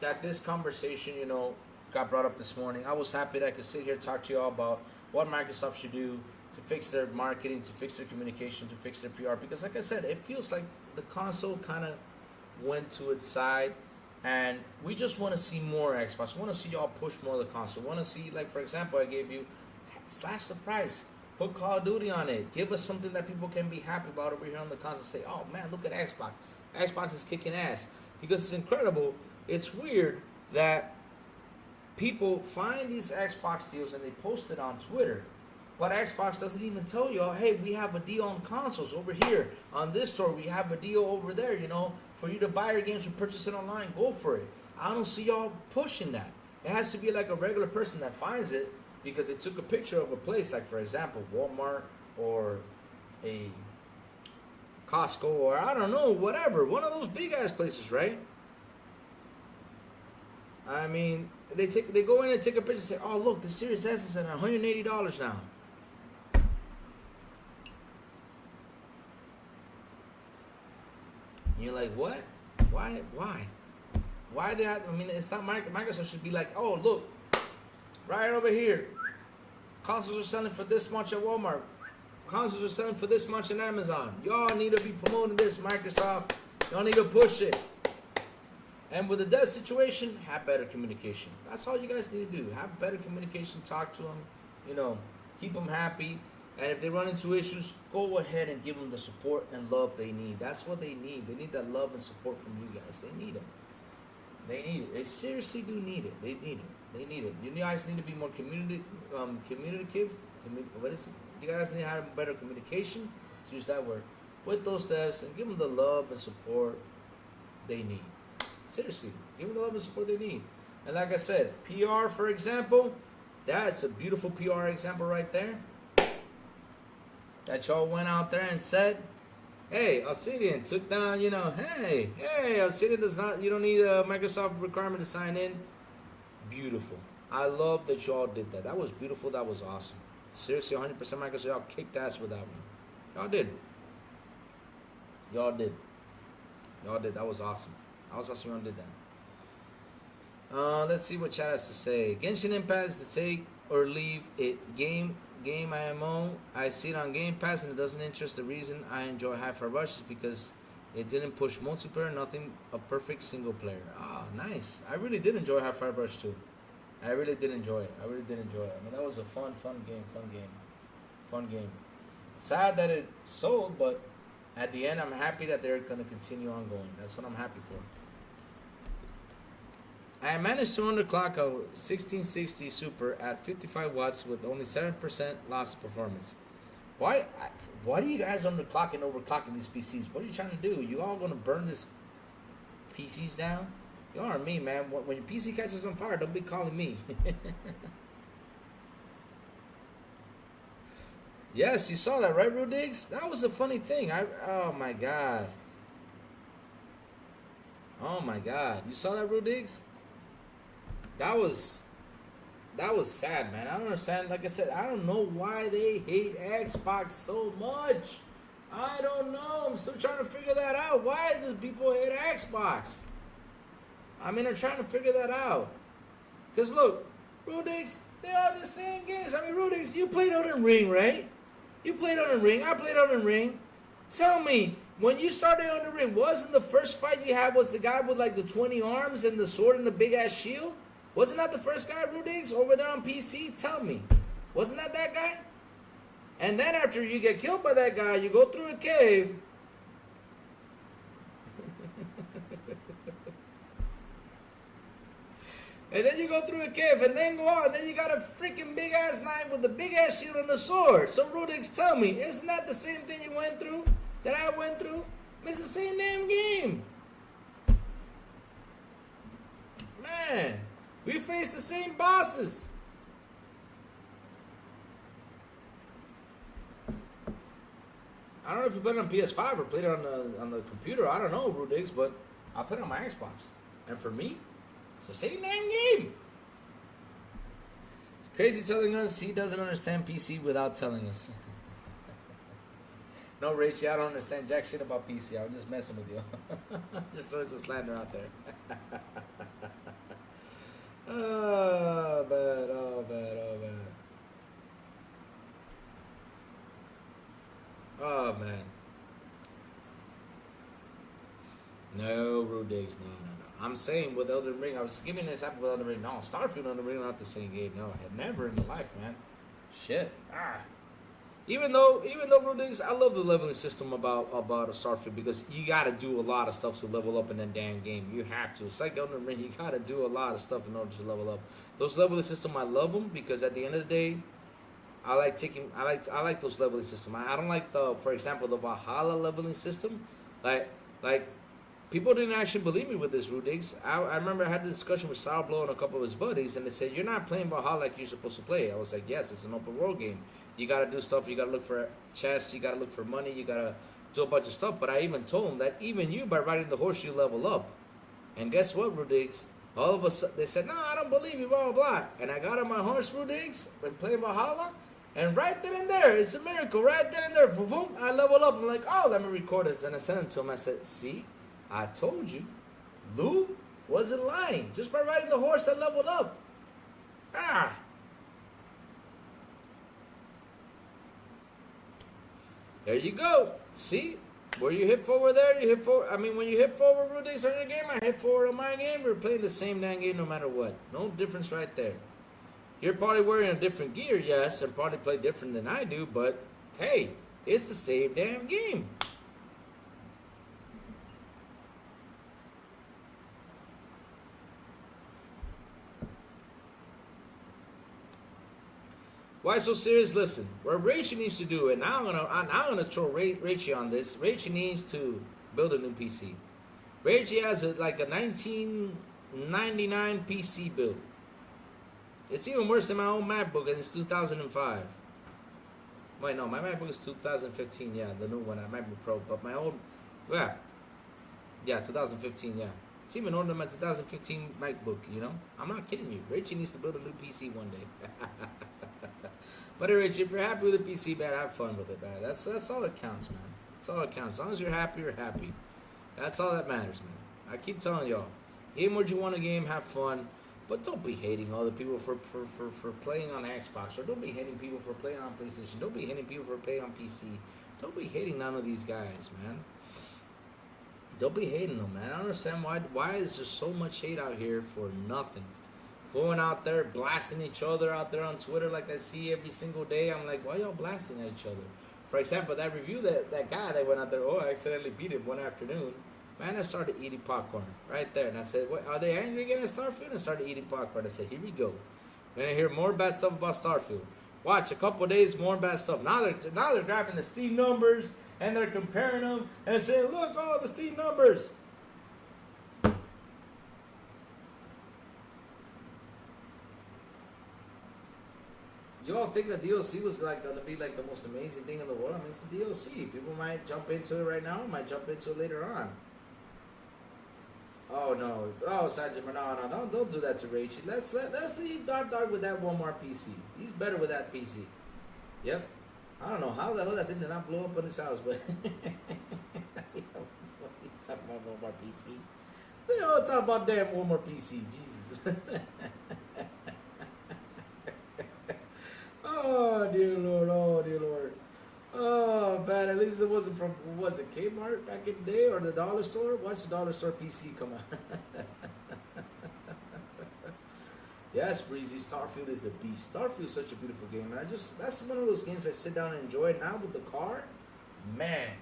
that this conversation, got brought up this morning. I was happy that I could sit here and talk to you all about what Microsoft should do to fix their marketing, to fix their communication, to fix their PR. Because like I said, it feels like the console kind of went to its side, and we just want to see more Xbox. We want to see y'all push more of the console. We want to see, like for example, I gave you slash the price, put Call of Duty on it, give us something that people can be happy about over here on the console. Say, oh man, look at Xbox is kicking ass, because it's incredible. It's weird that people find these Xbox deals and they post it on Twitter, but Xbox doesn't even tell y'all, hey, we have a deal on consoles over here. On this store, we have a deal over there, for you to buy your games or purchase it online. Go for it. I don't see y'all pushing that. It has to be like a regular person that finds it because it took a picture of a place, like for example, Walmart or a Costco or I don't know, whatever. One of those big ass places, right? I mean, they go in and take a picture and say, oh look, the Series S is at $180 now. You're like, what? Why? Why it's not Microsoft should be like, oh, look, right over here. Consoles are selling for this much at Walmart. Consoles are selling for this much on Amazon. Y'all need to be promoting this, Microsoft. Y'all need to push it. And with the debt situation, have better communication. That's all you guys need to do. Have better communication. Talk to them. Keep them happy. And if they run into issues, go ahead and give them the support and love they need. That's what they need. They need that love and support from you guys. They need them. They need it. They seriously do need it. They need it. You guys need to be more communicative. What is it? You guys need to have better communication. Let's use that word. With those devs and give them the love and support they need. Seriously, give them the love and support they need. And like I said, PR, for example, that's a beautiful PR example right there. That y'all went out there and said, hey, Obsidian took down, hey, Obsidian does not, you don't need a Microsoft requirement to sign in. Beautiful. I love that y'all did that. That was beautiful. That was awesome. Seriously, 100% Microsoft, y'all kicked ass with that one. Y'all did. That was awesome. Y'all did that. Let's see what chat has to say. Genshin Impact is to take or leave it. Game IMO. I see it on Game Pass and it doesn't interest. The reason I enjoy Hi-Fi Rush is because it didn't push multiplayer. Nothing a perfect single player. Ah, nice. I really did enjoy Hi-Fi Rush too. I really did enjoy it. I mean, that was a fun game. Sad that it sold, but at the end, I'm happy that they're going to continue on going. That's what I'm happy for. I managed to underclock a 1660 Super at 55 watts with only 7% loss of performance. Why do you guys underclock and overclocking these PCs? What are you trying to do? You all going to burn this PCs down? You are me, man. When your PC catches on fire, don't be calling me. Yes, you saw that, right, Rudigs? That was a funny thing. Oh my god. Oh my god. You saw that, Rudigs? That was sad, man. I don't understand. Like I said, I don't know why they hate Xbox so much. I don't know. I'm still trying to figure that out. Why do people hate Xbox? I mean, I'm trying to figure that out. Because look, Rudigs, they are the same games. I mean, Rudigs, you played Elden Ring, right? You played Elden Ring. I played Elden Ring. Tell me, when you started Elden Ring, wasn't the first fight you had was the guy with like the 20 arms and the sword and the big ass shield? Wasn't that the first guy, Rudigs, over there on PC? Tell me. Wasn't that guy? And then after you get killed by that guy, you go through a cave. And then you go through a cave and then go on. And then you got a freaking big ass knight with a big ass shield and a sword. So Rudigs, tell me, isn't that the same thing you went through that I went through? It's the same damn game. Man, we faced the same bosses. I don't know if you played it on PS5 or played it on the computer. I don't know, Rudigs, but I played it on my Xbox. And for me, it's the same damn game. It's crazy telling us he doesn't understand PC without telling us. No, Racy, I don't understand jack shit about PC. I'm just messing with you. Just throwing some slander out there. Oh, bad, oh, bad, oh, bad. Oh, man. No, Rudigs, no. I'm saying with Elden Ring, I was giving an example with Elden Ring. No, Starfield and Elden Ring are not the same game. No, I had never in my life, man. Shit. Even though Rudigs, I love the leveling system about a Starfield because you got to do a lot of stuff to level up in that damn game. You have to. It's like Elden Ring. You got to do a lot of stuff in order to level up. Those leveling system, I love them because at the end of the day, I like those leveling system. I don't like for example, the Valhalla leveling system. Like. People didn't actually believe me with this, Rudigs. I remember I had a discussion with Sourblow and a couple of his buddies, and they said, you're not playing Valhalla like you're supposed to play. I was like, yes, it's an open world game. You got to do stuff. You got to look for chests. You got to look for money. You got to do a bunch of stuff. But I even told them that even you, by riding the horse, you level up. And guess what, Rudigs? All of a sudden, they said, no, I don't believe you, blah, blah, blah. And I got on my horse, Rudigs, and played Valhalla. And right then and there, it's a miracle. Right then and there, boom, I level up. I'm like, oh, let me record this. And I sent it to him. I said, see? I told you, Lou wasn't lying. Just by riding the horse, I leveled up. There you go. See? Where you hit forward there, you hit forward. I mean, when you hit forward, Rudigs, on your game, I hit forward on my game. We're playing the same damn game no matter what. No difference right there. You're probably wearing a different gear, yes, and probably play different than I do, but hey, it's the same damn game. Why so serious? Listen, what Rachel needs to do, and now I'm gonna throw Rachel on this. Rachel needs to build a new PC. Rachel has like a 1999 PC build. It's even worse than my own MacBook, and it's 2005. Wait, no, my MacBook is 2015. Yeah, the new one, MacBook Pro. But my old, yeah, 2015. Yeah, it's even older than my 2015 MacBook. You know, I'm not kidding you. Rachel needs to build a new PC one day. But anyways, if you're happy with the PC, man, have fun with it, man. That's all that counts, man. That's all that counts. As long as you're happy, you're happy. That's all that matters, man. I keep telling y'all, game what you want a game, have fun. But don't be hating other people for playing on Xbox, or don't be hating people for playing on PlayStation. Don't be hating people for playing on PC. Don't be hating none of these guys, man. Don't be hating them, man. I don't understand why is there so much hate out here for nothing. Going out there, blasting each other out there on Twitter like I see every single day. I'm like, why y'all blasting at each other? For example, that review, that guy that went out there, I accidentally beat him one afternoon. Man, I started eating popcorn right there. And I said, what, are they angry again at Starfield? And I started eating popcorn. I said, here we go. We're going to hear more bad stuff about Starfield. Watch, a couple of days, more bad stuff. Now they're grabbing the Steam numbers, and they're comparing them, and saying, look, all the Steam numbers. You all think the DLC was like going to be like the most amazing thing in the world? I mean, it's the DLC. People might jump into it right now, might jump into it later on. Oh no! Oh, Sajima, no! Don't do that to Raichi. Let's leave Dark with that one more PC. He's better with that PC. Yep. I don't know how the hell that thing did not blow up in his house, but talking about one more PC. They all talk about damn one more PC. Jesus. Oh dear Lord! Oh dear Lord! Oh man, at least it wasn't from, was it Kmart back in the day or the dollar store? Watch the dollar store PC come out. Yes, Breezy, Starfield is a beast. Starfield is such a beautiful game, and that's one of those games I sit down and enjoy. Now with the car, man,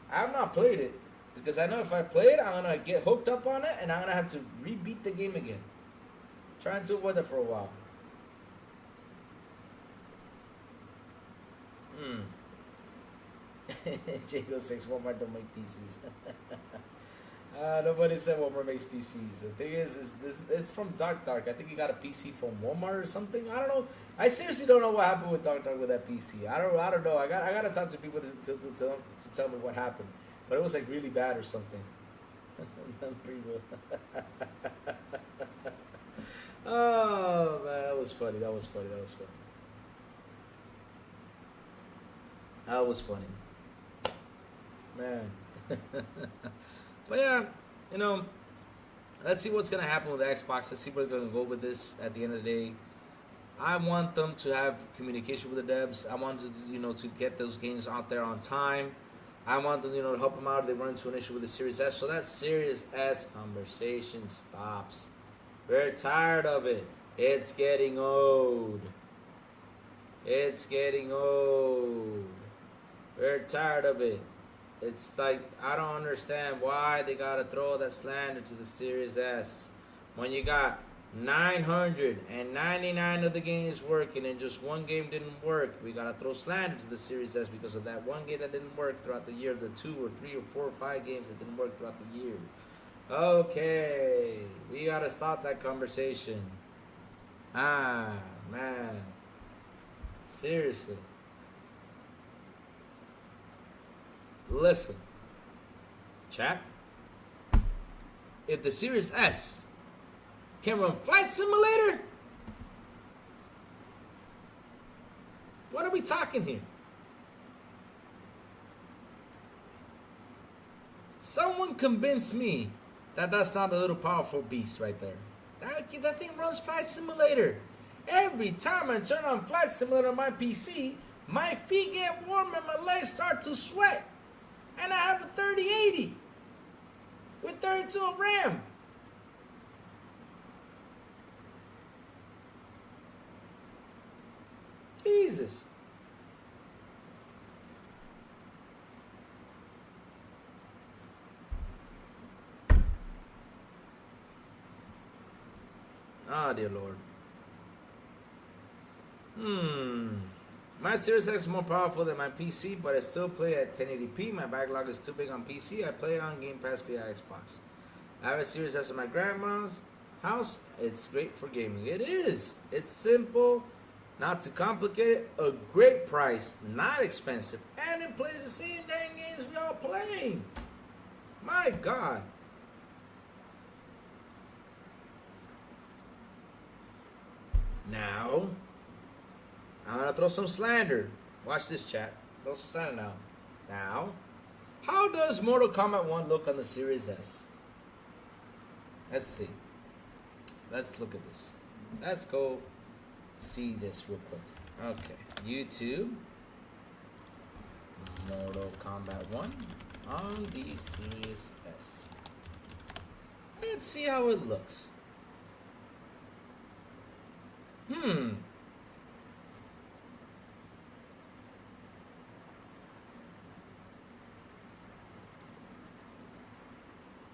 I've not played it because I know if I play it, I'm gonna get hooked up on it, and I'm gonna have to rebeat the game again. Trying to avoid it for a while. Jago 6 Walmart don't make PCs. Nobody said Walmart makes PCs. The thing is it's from Dark. I think he got a PC from Walmart or something. I don't know. I seriously don't know what happened with Dark with that PC. I don't know. I gotta talk to people to tell me what happened. But it was like really bad or something. Oh man, that was funny. That was funny. Man. But yeah, let's see what's going to happen with Xbox. Let's see where they're going to go with this at the end of the day. I want them to have communication with the devs. I want to, to get those games out there on time. I want them, to help them out if they run into an issue with the Series S. So that Series S conversation stops. We're tired of it. It's getting old. We're tired of it. It's like, I don't understand why they gotta throw that slander to the Series S. When you got 999 of the games working and just one game didn't work, we gotta throw slander to the Series S because of that one game that didn't work throughout the year, the 2 or 3 or 4 or 5 games that didn't work throughout the year. Okay, we gotta stop that conversation. Man. Seriously. Listen, chat. If the Series S can run Flight Simulator, what are we talking here? Someone convince me that that's not a little powerful beast right there. That thing runs Flight Simulator. Every time I turn on Flight Simulator on my PC, my feet get warm and my legs start to sweat. And I have a 3080 with 32 of RAM. Jesus. Ah, dear Lord. My Series X is more powerful than my PC, but I still play at 1080p. My backlog is too big on PC. I play on Game Pass via Xbox. I have a Series S in my grandma's house. It's great for gaming. It is. It's simple, not too complicated, a great price, not expensive, and it plays the same dang games we all playing. My God. Now, I'm going to throw some slander. Watch this, chat. Throw some slander now. Now, how does Mortal Kombat 1 look on the Series S? Let's see. Let's look at this. Let's go see this real quick. Okay, YouTube, Mortal Kombat 1 on the Series S. Let's see how it looks.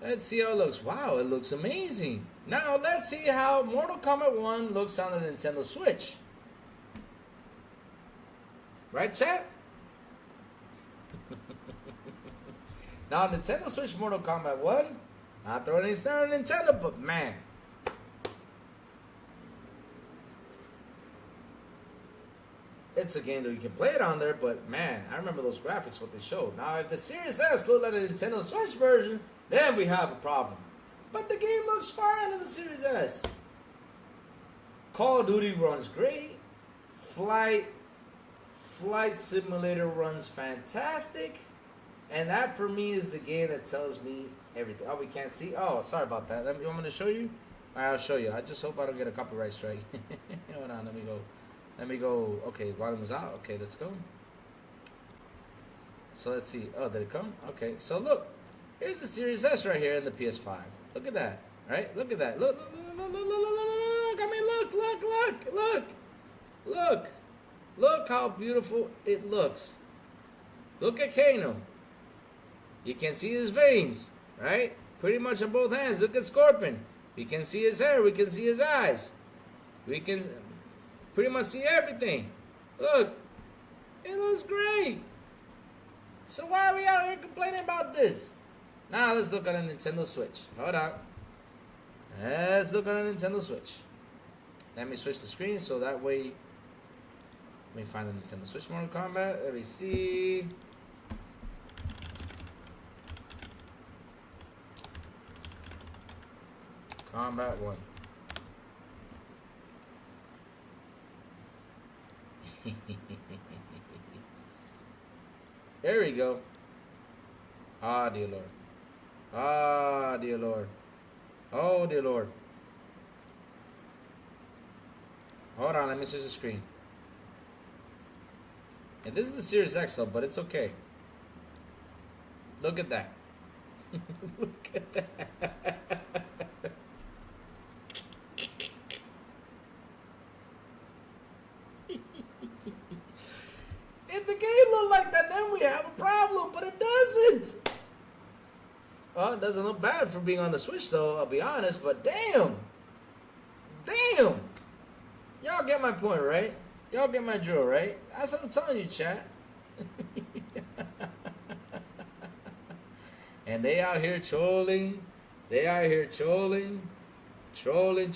Let's see how it looks. Wow, it looks amazing. Now, let's see how Mortal Kombat 1 looks on the Nintendo Switch. Right, chat? Now, Nintendo Switch Mortal Kombat 1, not throwing any sound on Nintendo, but man. It's a game that you can play it on there, but man, I remember those graphics, what they showed. Now, if the Series S looked like a Nintendo Switch version, then we have a problem. But the game looks fine on the Series S. Call of Duty runs great. Flight Simulator runs fantastic. And that for me is the game that tells me everything. Oh, we can't see? Oh, sorry about that. You want me to show you? I'll show you. I just hope I don't get a copyright strike. Hold on, let me go. Okay, volume is out. Okay, let's go. So let's see. Oh, did it come? Okay, so look. Here's the Series S right here in the PS5. Look at that. Right? Look at that. Look. I mean, look. Look how beautiful it looks. Look at Kano. You can see his veins, right? Pretty much on both hands. Look at Scorpion. We can see his hair. We can see his eyes. We can pretty much see everything. Look. It looks great. So why are we out here complaining about this? Now let's look at a Nintendo Switch. Hold on. Let's look at a Nintendo Switch. Let me switch the screen so that way. Let me find the Nintendo Switch Mortal Kombat. Let me see. Combat 1. There we go. Ah, dear Lord. Ah, dear Lord. Oh, dear Lord. Hold on, let me switch the screen. And this is the Series X, though, but it's okay. Look at that. Look at that. If the game looked like that, then we have a problem, but it doesn't. Well, it doesn't look bad for being on the Switch, though, I'll be honest, but damn. Damn. Y'all get my point, right? Y'all get my drill, right? That's what I'm telling you, chat. And they out here trolling. They out here trolling. Trolling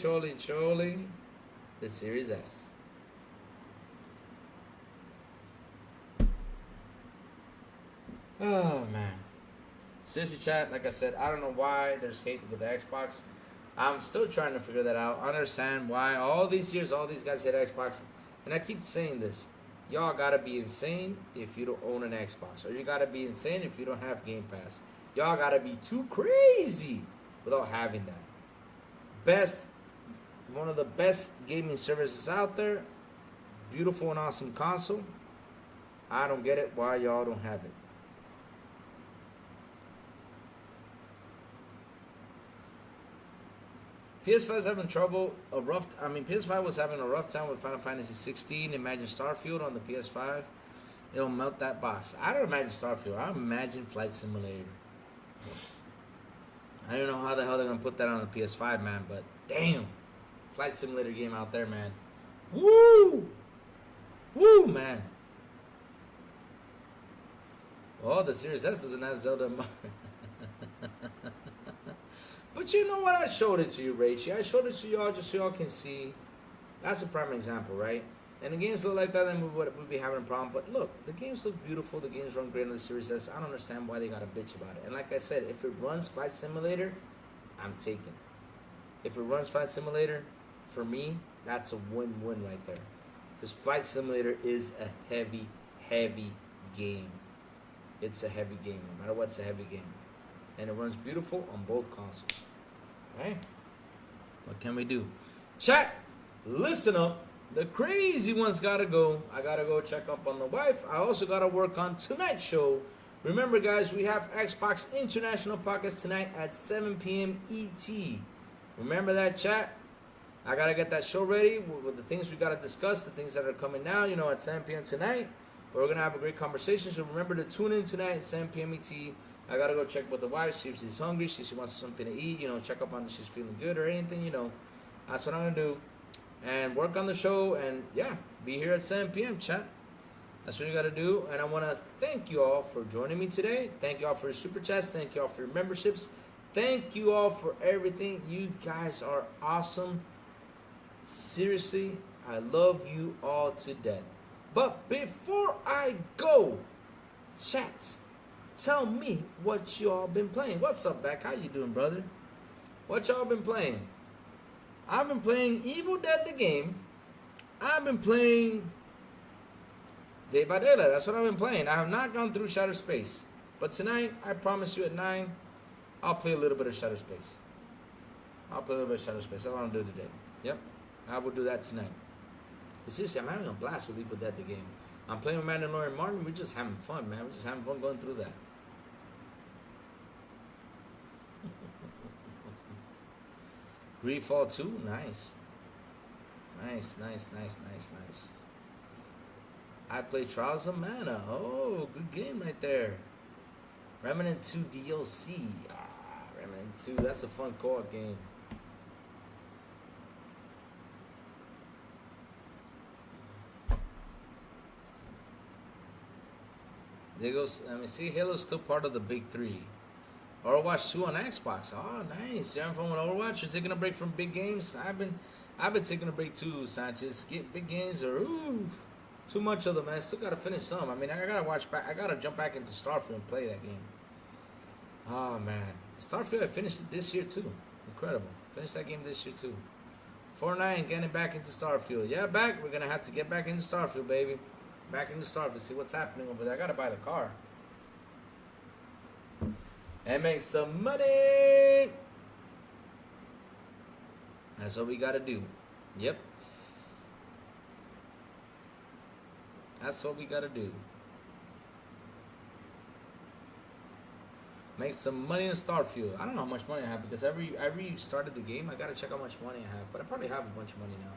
the Series S. Oh, man. Seriously, chat, like I said, I don't know why there's hate with the Xbox. I'm still trying to figure that out. Understand why all these years, all these guys hit Xbox. And I keep saying this. Y'all gotta be insane if you don't own an Xbox. Or you gotta be insane if you don't have Game Pass. Y'all gotta be too crazy without having that. One of the best gaming services out there. Beautiful and awesome console. I don't get it why y'all don't have it. PS5 is having trouble, PS5 was having a rough time with Final Fantasy 16. Imagine Starfield on the PS5. It'll melt that box. I don't imagine Starfield. I imagine Flight Simulator. I don't know how the hell they're going to put that on the PS5, man, but damn. Flight Simulator game out there, man. Woo! Woo, man. Oh, the Series S doesn't have Zelda. But you know what? I showed it to you, Rachie. I showed it to y'all just so y'all can see. That's a prime example, right? And the games look like that, then we would be having a problem. But look, the games look beautiful. The games run great on the Series S. I don't understand why they got to bitch about it. And like I said, if it runs Flight Simulator, I'm taking. If it runs Flight Simulator, for me, that's a win-win right there. Because Flight Simulator is a heavy, heavy game. It's a heavy game. No matter what, it's a heavy game. And it runs beautiful on both consoles. Right? What can we do? Chat, listen up. The crazy one's gotta go. I gotta go check up on the wife. I also gotta work on tonight's show. Remember, guys, we have Xbox International Podcast tonight at 7 p.m. ET. Remember that, chat? I gotta get that show ready with the things we gotta discuss, the things that are coming now, at 7 p.m. tonight. But we're gonna have a great conversation. So remember to tune in tonight at 7 p.m. ET. I gotta go check with the wife, see if she's hungry, see if she wants something to eat, check up on if she's feeling good or anything, That's what I'm gonna do. And work on the show, and yeah, be here at 7 p.m. chat. That's what you gotta do. And I wanna thank you all for joining me today. Thank you all for your super chats. Thank you all for your memberships. Thank you all for everything. You guys are awesome. Seriously, I love you all to death. But before I go, chat, tell me what you all been playing. What's up, Beck? How you doing, brother? What y'all been playing? I've been playing Evil Dead the game. I've been playing Day by Daylight. That's what I've been playing. I have not gone through Shattered Space. But tonight, I promise you at 9, I'll play a little bit of Shattered Space. That's what I'm going to do today. Yep. I will do that tonight. But seriously, I'm having a blast with Evil Dead the game. I'm playing with Mandalorian and Martin. We're just having fun, man. We're just having fun going through that. Greedfall 2, nice. Nice. I play Trials of Mana. Oh, good game right there. Remnant 2 DLC. Remnant 2, that's a fun co-op game. There goes, let me see, Halo's still part of the big 3. Overwatch 2 on Xbox. Oh, nice. You having fun with Overwatch? You're taking a break from big games? I've been taking a break too, Sanchez. Big games are too much of them, man. I still gotta finish some. I mean, I gotta watch back. I gotta jump back into Starfield and play that game. Oh man, Starfield, I finished it this year too. Incredible. Finished that game this year too. 4-9, getting back into Starfield. Yeah, back. We're gonna have to get back into Starfield, baby. Back into Starfield. See what's happening over there. I gotta buy the car and make some money. That's what we gotta do. Yep. That's what we gotta do. Make some money in Starfield. I don't know how much money I have because I restarted the game. I gotta check how much money I have, but I probably have a bunch of money now.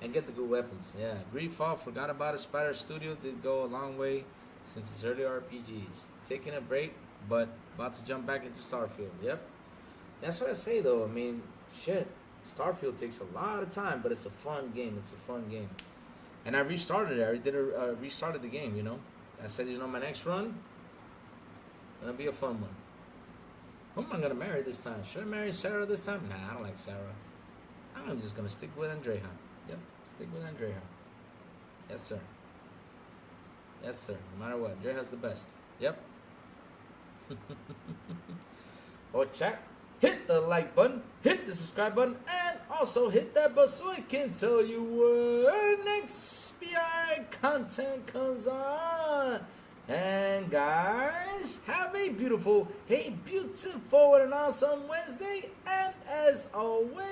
And get the good weapons. Yeah. Greedfall, forgot about it. Spider Studio did go a long way since its early RPGs. Taking a break, but about to jump back into Starfield. Yep. That's what I say though. I mean, shit. Starfield takes a lot of time, but it's a fun game. And I restarted it. I did restarted the game, I said, my next run gonna be a fun one. Who am I gonna marry this time? Should I marry Sarah this time? Nah, I don't like Sarah. I'm just gonna stick with Andrea. Yep, stick with Andrea. Yes, sir. No matter what, Andrea's the best. Yep. Oh, chat. Hit the like button, hit the subscribe button, and also hit that bell so I can tell you when next BI content comes on. And guys, have a beautiful and an awesome Wednesday. And as always,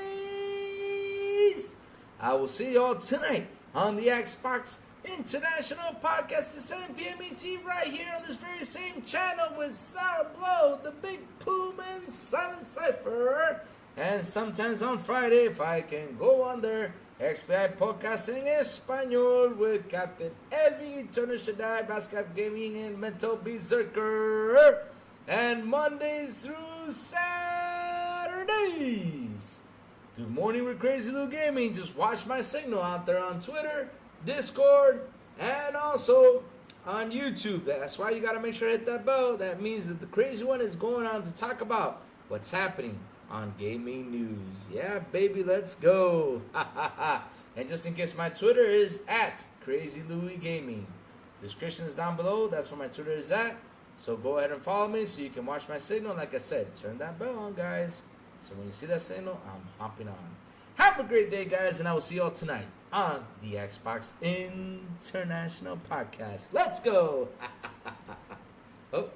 I will see y'all tonight on the Xbox International Podcast at 7 p.m. ET right here on this very same channel with Sourblow, the Big Plume, and Silent Cypher. And sometimes on Friday, if I can go on there, XPI Podcasting Espanol with Captain Elvi, Turner Shaddai, Basket Gaming, and Mental Berserker. And Mondays through Saturdays, Good Morning with Crazy Little Gaming. Just watch my signal out there on Twitter, Discord, and also on YouTube. That's why you got to make sure to hit that bell. That means that the crazy one is going on to talk about what's happening on gaming news. Yeah, baby, let's go. And just in case, my Twitter is at Crazy Louie Gaming. Description is down below. That's where my Twitter is at. So go ahead and follow me so you can watch my signal. Like I said, turn that bell on, guys. So when you see that signal, I'm hopping on. Have a great day, guys, and I will see you all tonight on the Xbox International Podcast. Let's go. Oh.